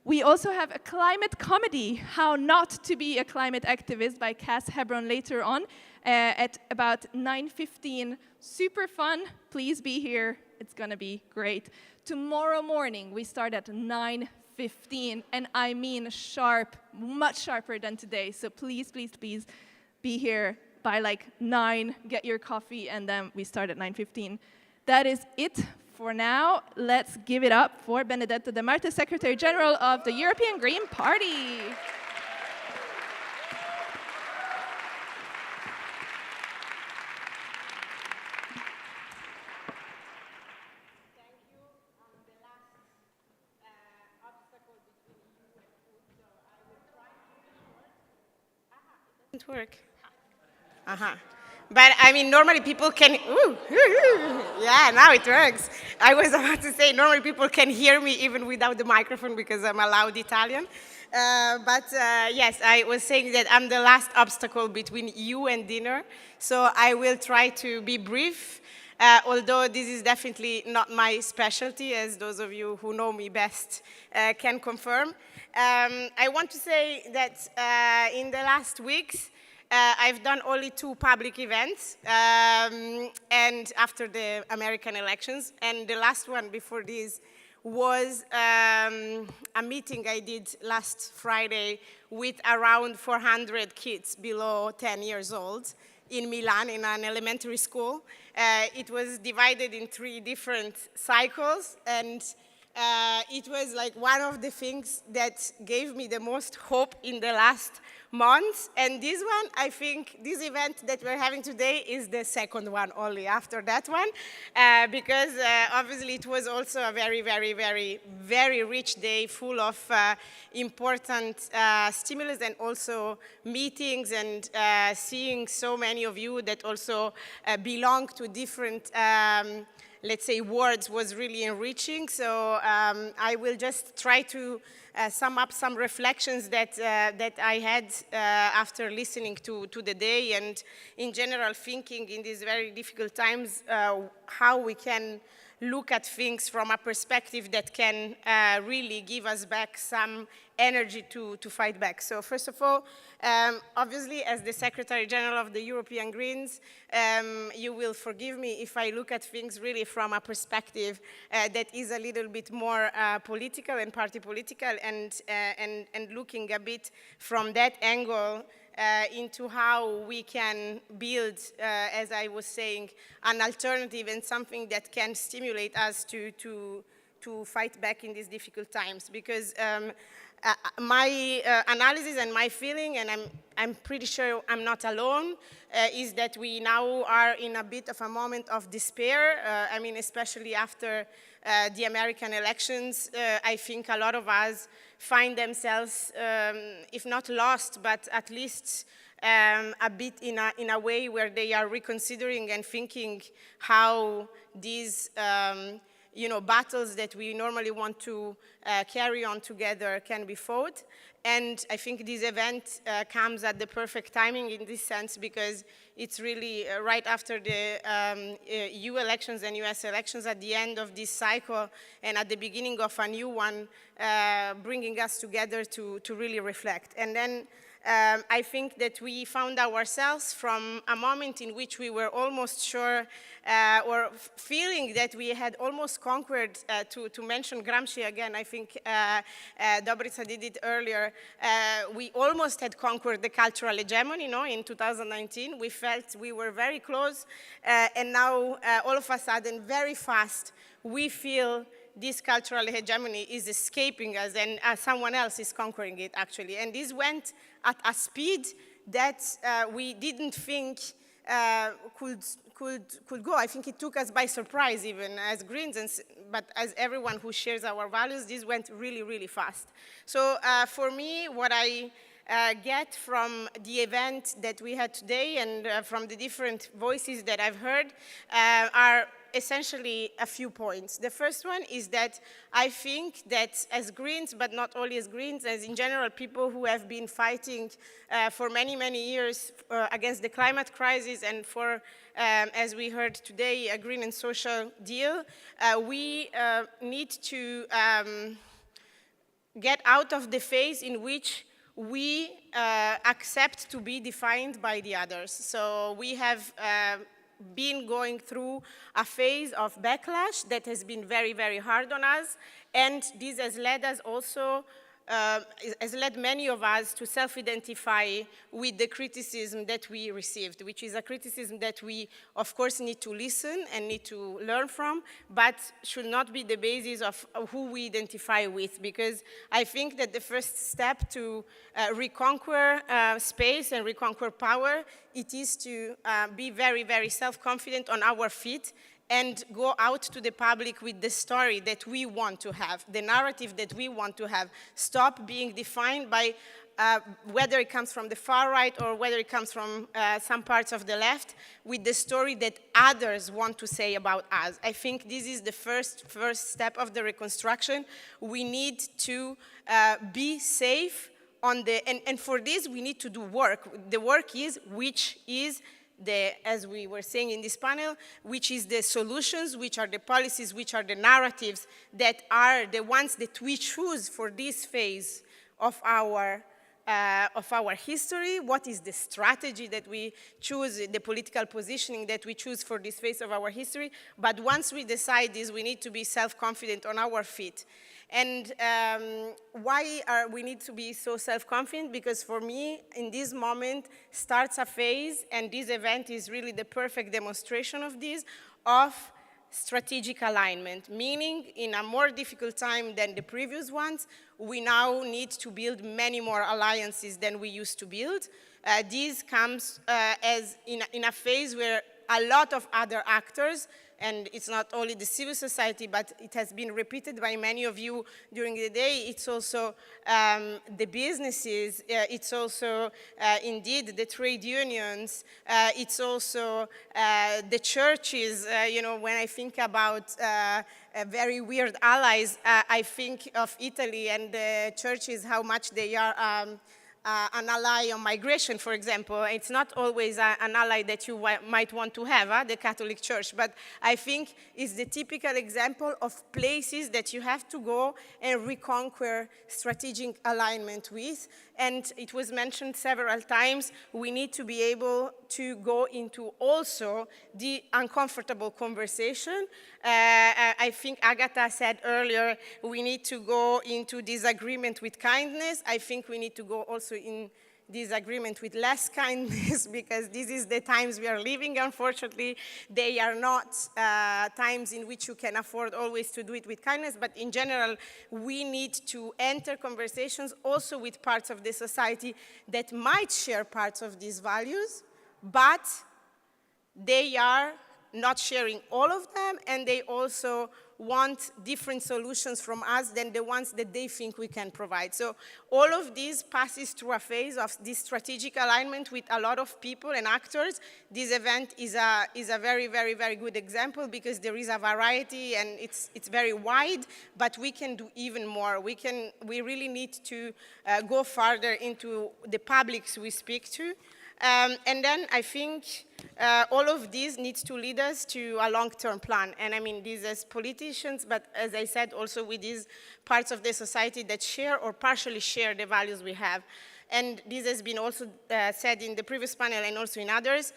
We also have a climate comedy, How Not to Be a Climate Activist by Cass Hebron later on at about 9:15. Super fun. Please be here. It's going to be great. Tomorrow morning, we start at 9:15, and I mean sharp, much sharper than today. So please, please, please be here by like 9, get your coffee, and then we start at 9:15. That is it. For now, let's give it up for Benedetta de Marte, Secretary General of the European Green Party. Doesn't work. But I mean, normally people can, yeah, now it works. I was about to say, normally people can hear me even without the microphone because I'm a loud Italian. But yes, I was saying that I'm the last obstacle between you and dinner. So I will try to be brief, although this is definitely not my specialty, as those of you who know me best can confirm. I want to say that in the last weeks, I've done only 2 public events, and after the American elections, and the last one before this was a meeting I did last Friday with around 400 kids below 10 years old in Milan in an elementary school. It was divided in 3 different cycles, and it was like one of the things that gave me the most hope in the last months. And this one, I think, this event that we're having today is the second one only after that one, because obviously it was also a very, very, very, very rich day full of important stimulus and also meetings and seeing so many of you that also belong to different let's say, words was really enriching. So I will just try to sum up some reflections that I had after listening to the day and in general thinking in these very difficult times how we can look at things from a perspective that can really give us back some energy to fight back. So first of all, obviously, as the Secretary General of the European Greens, you will forgive me if I look at things really from a perspective that is a little bit more political and party political, and looking a bit from that angle into how we can build, as I was saying, an alternative and something that can stimulate us to fight back in these difficult times. Because my analysis and my feeling, and I'm pretty sure I'm not alone, is that we now are in a bit of a moment of despair. I mean, especially after the American elections, I think a lot of us find themselves, if not lost, but at least a bit in a way where they are reconsidering and thinking how these battles that we normally want to carry on together can be fought. And I think this event comes at the perfect timing in this sense, because it's really right after the EU elections and US elections, at the end of this cycle and at the beginning of a new one, bringing us together to really reflect. And then I think that we found ourselves from a moment in which we were almost sure or feeling that we had almost conquered, to mention Gramsci again, I think Dobrica did it earlier, we almost had conquered the cultural hegemony, in 2019. We felt we were very close, and now all of a sudden, very fast, we feel this cultural hegemony is escaping us, and someone else is conquering it, actually. And this went at a speed that we didn't think could go. I think it took us by surprise, even as Greens, but as everyone who shares our values, this went really, really fast. So for me, what I get from the event that we had today and from the different voices that I've heard are essentially a few points. The first one is that I think that as Greens, but not only as Greens, as in general people who have been fighting for many, many years against the climate crisis and for, as we heard today, a green and social deal, we need to get out of the phase in which we accept to be defined by the others. So we have been going through a phase of backlash that has been very, very hard on us, and this has led us also, has led many of us to self-identify with the criticism that we received, which is a criticism that we, of course, need to listen and need to learn from, but should not be the basis of who we identify with, because I think that the first step to reconquer space and reconquer power, it is to be very, very self-confident on our feet and go out to the public with the story that we want to have, the narrative that we want to have. Stop being defined by whether it comes from the far right or whether it comes from some parts of the left, with the story that others want to say about us. I think this is the first step of the reconstruction. We need to be safe on the, and for this we need to do work. The work is, which is as we were saying in this panel, which is the solutions, which are the policies, which are the narratives that are the ones that we choose for this phase of our history. What is the strategy that we choose, the political positioning that we choose for this phase of our history? But once we decide this, we need to be self-confident on our feet. And why we need to be so self-confident? Because for me, in this moment, starts a phase, and this event is really the perfect demonstration of this, of strategic alignment, meaning in a more difficult time than the previous ones, we now need to build many more alliances than we used to build. This comes as in a phase where a lot of other actors, and it's not only the civil society, but it has been repeated by many of you during the day. It's also the businesses. It's also, indeed, the trade unions. It's also the churches. When I think about very weird allies, I think of Italy and the churches, how much they are an ally on migration, for example. It's not always an ally that you might want to have, the Catholic Church, but I think it's the typical example of places that you have to go and reconquer strategic alignment with. And it was mentioned several times, we need to be able to go into also the uncomfortable conversation. I think Agata said earlier, we need to go into disagreement with kindness. I think we need to go also this agreement with less kindness, because this is the times we are living, unfortunately. They are not times in which you can afford always to do it with kindness, but in general, we need to enter conversations also with parts of the society that might share parts of these values, but they are not sharing all of them, and they also want different solutions from us than the ones that they think we can provide. So all of this passes through a phase of this strategic alignment with a lot of people and actors. This event is a very, very, very good example, because there is a variety and it's very wide, but we can do even more. We really need to go farther into the publics we speak to. And then I think all of this needs to lead us to a long-term plan. And I mean this as politicians, but as I said, also with these parts of the society that share or partially share the values we have. And this has been also said in the previous panel and also in others.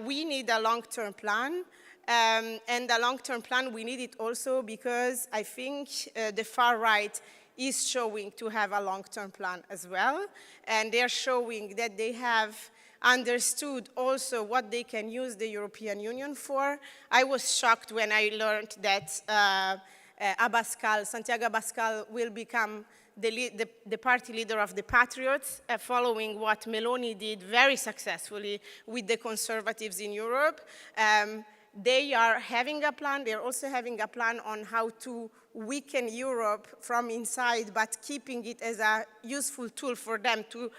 We need a long-term plan. And a long-term plan, we need it also because I think the far right is showing to have a long-term plan as well. And they're showing that they have understood also what they can use the European Union for. I was shocked when I learned that Santiago Abascal will become the party leader of the Patriots, following what Meloni did very successfully with the conservatives in Europe. They are having a plan. They're also having a plan on how to weaken Europe from inside, but keeping it as a useful tool for them to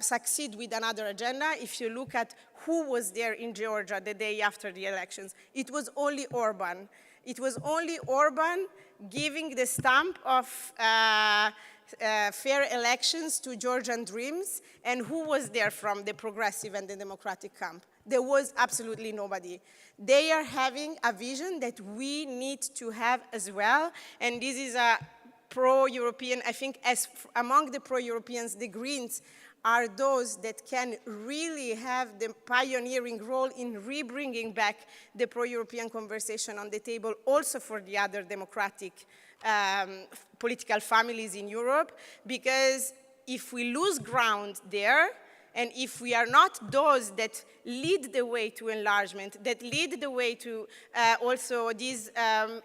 succeed with another agenda. If you look at who was there in Georgia the day after the elections, it was only Orban. It was only Orban giving the stamp of fair elections to Georgian dreams, and who was there from the progressive and the democratic camp? There was absolutely nobody. They are having a vision that we need to have as well, and this is a pro-European, I think as among the pro-Europeans, the Greens are those that can really have the pioneering role in re-bringing back the pro-European conversation on the table, also for the other democratic political families in Europe, because if we lose ground there, and if we are not those that lead the way to enlargement, that lead the way to also this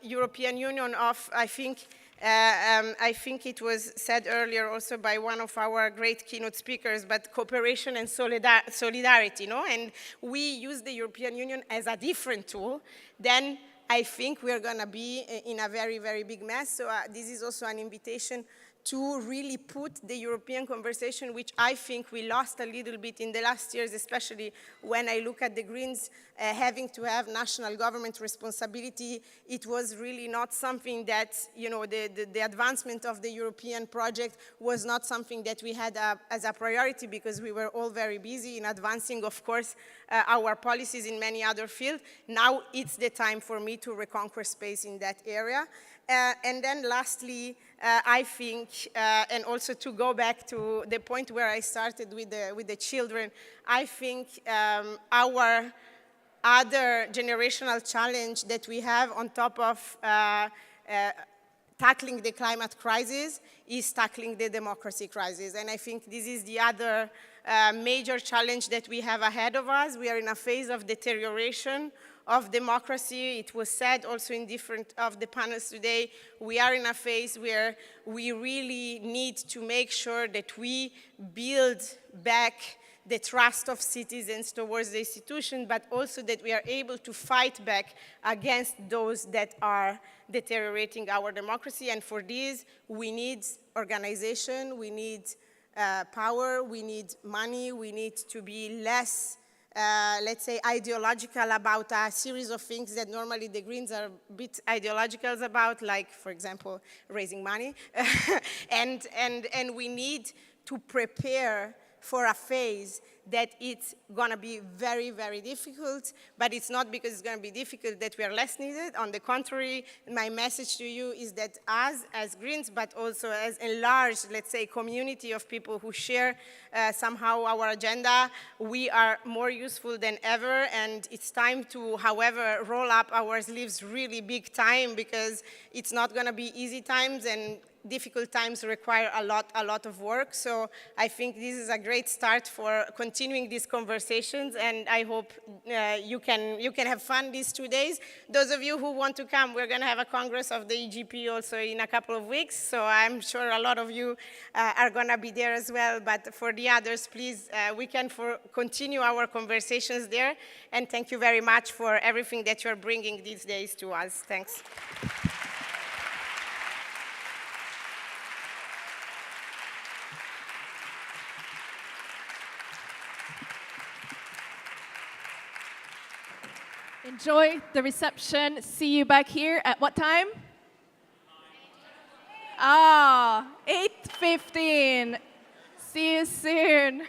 European Union of, I think it was said earlier also by one of our great keynote speakers, but cooperation and solidarity, no? And we use the European Union as a different tool, then I think we're going to be in a very, very big mess. So this is also an invitation to really put the European conversation, which I think we lost a little bit in the last years, especially when I look at the Greens having to have national government responsibility. It was really not something that, you know, the advancement of the European project was not something that we had as a priority, because we were all very busy in advancing, of course, our policies in many other fields. Now it's the time for me to reconquer space in that area. And then lastly, I think, and also to go back to the point where I started with the children, I think our other generational challenge that we have on top of tackling the climate crisis is tackling the democracy crisis. And I think this is the other major challenge that we have ahead of us. We are in a phase of deterioration of democracy. It was said also in different of the panels today, we are in a phase where we really need to make sure that we build back the trust of citizens towards the institution, but also that we are able to fight back against those that are deteriorating our democracy. And for this, we need organization, we need power, we need money, we need to be less let's say, ideological about a series of things that normally the Greens are a bit ideological about, like, for example, raising money. and we need to prepare for a phase that it's going to be very, very difficult, but it's not because it's going to be difficult that we are less needed. On the contrary, my message to you is that us as Greens, but also as a large, let's say, community of people who share somehow our agenda, we are more useful than ever, and it's time to, however, roll up our sleeves really big time, because it's not going to be easy times, and difficult times require a lot of work. So I think this is a great start for continuing these conversations, and I hope you can have fun these 2 days. Those of you who want to come, we're going to have a Congress of the EGP also in a couple of weeks, so I'm sure a lot of you are going to be there as well. But for the others, please, we can continue our conversations there, and thank you very much for everything that you're bringing these days to us. Thanks. Enjoy the reception. See you back here at what time? 8:15. See you soon.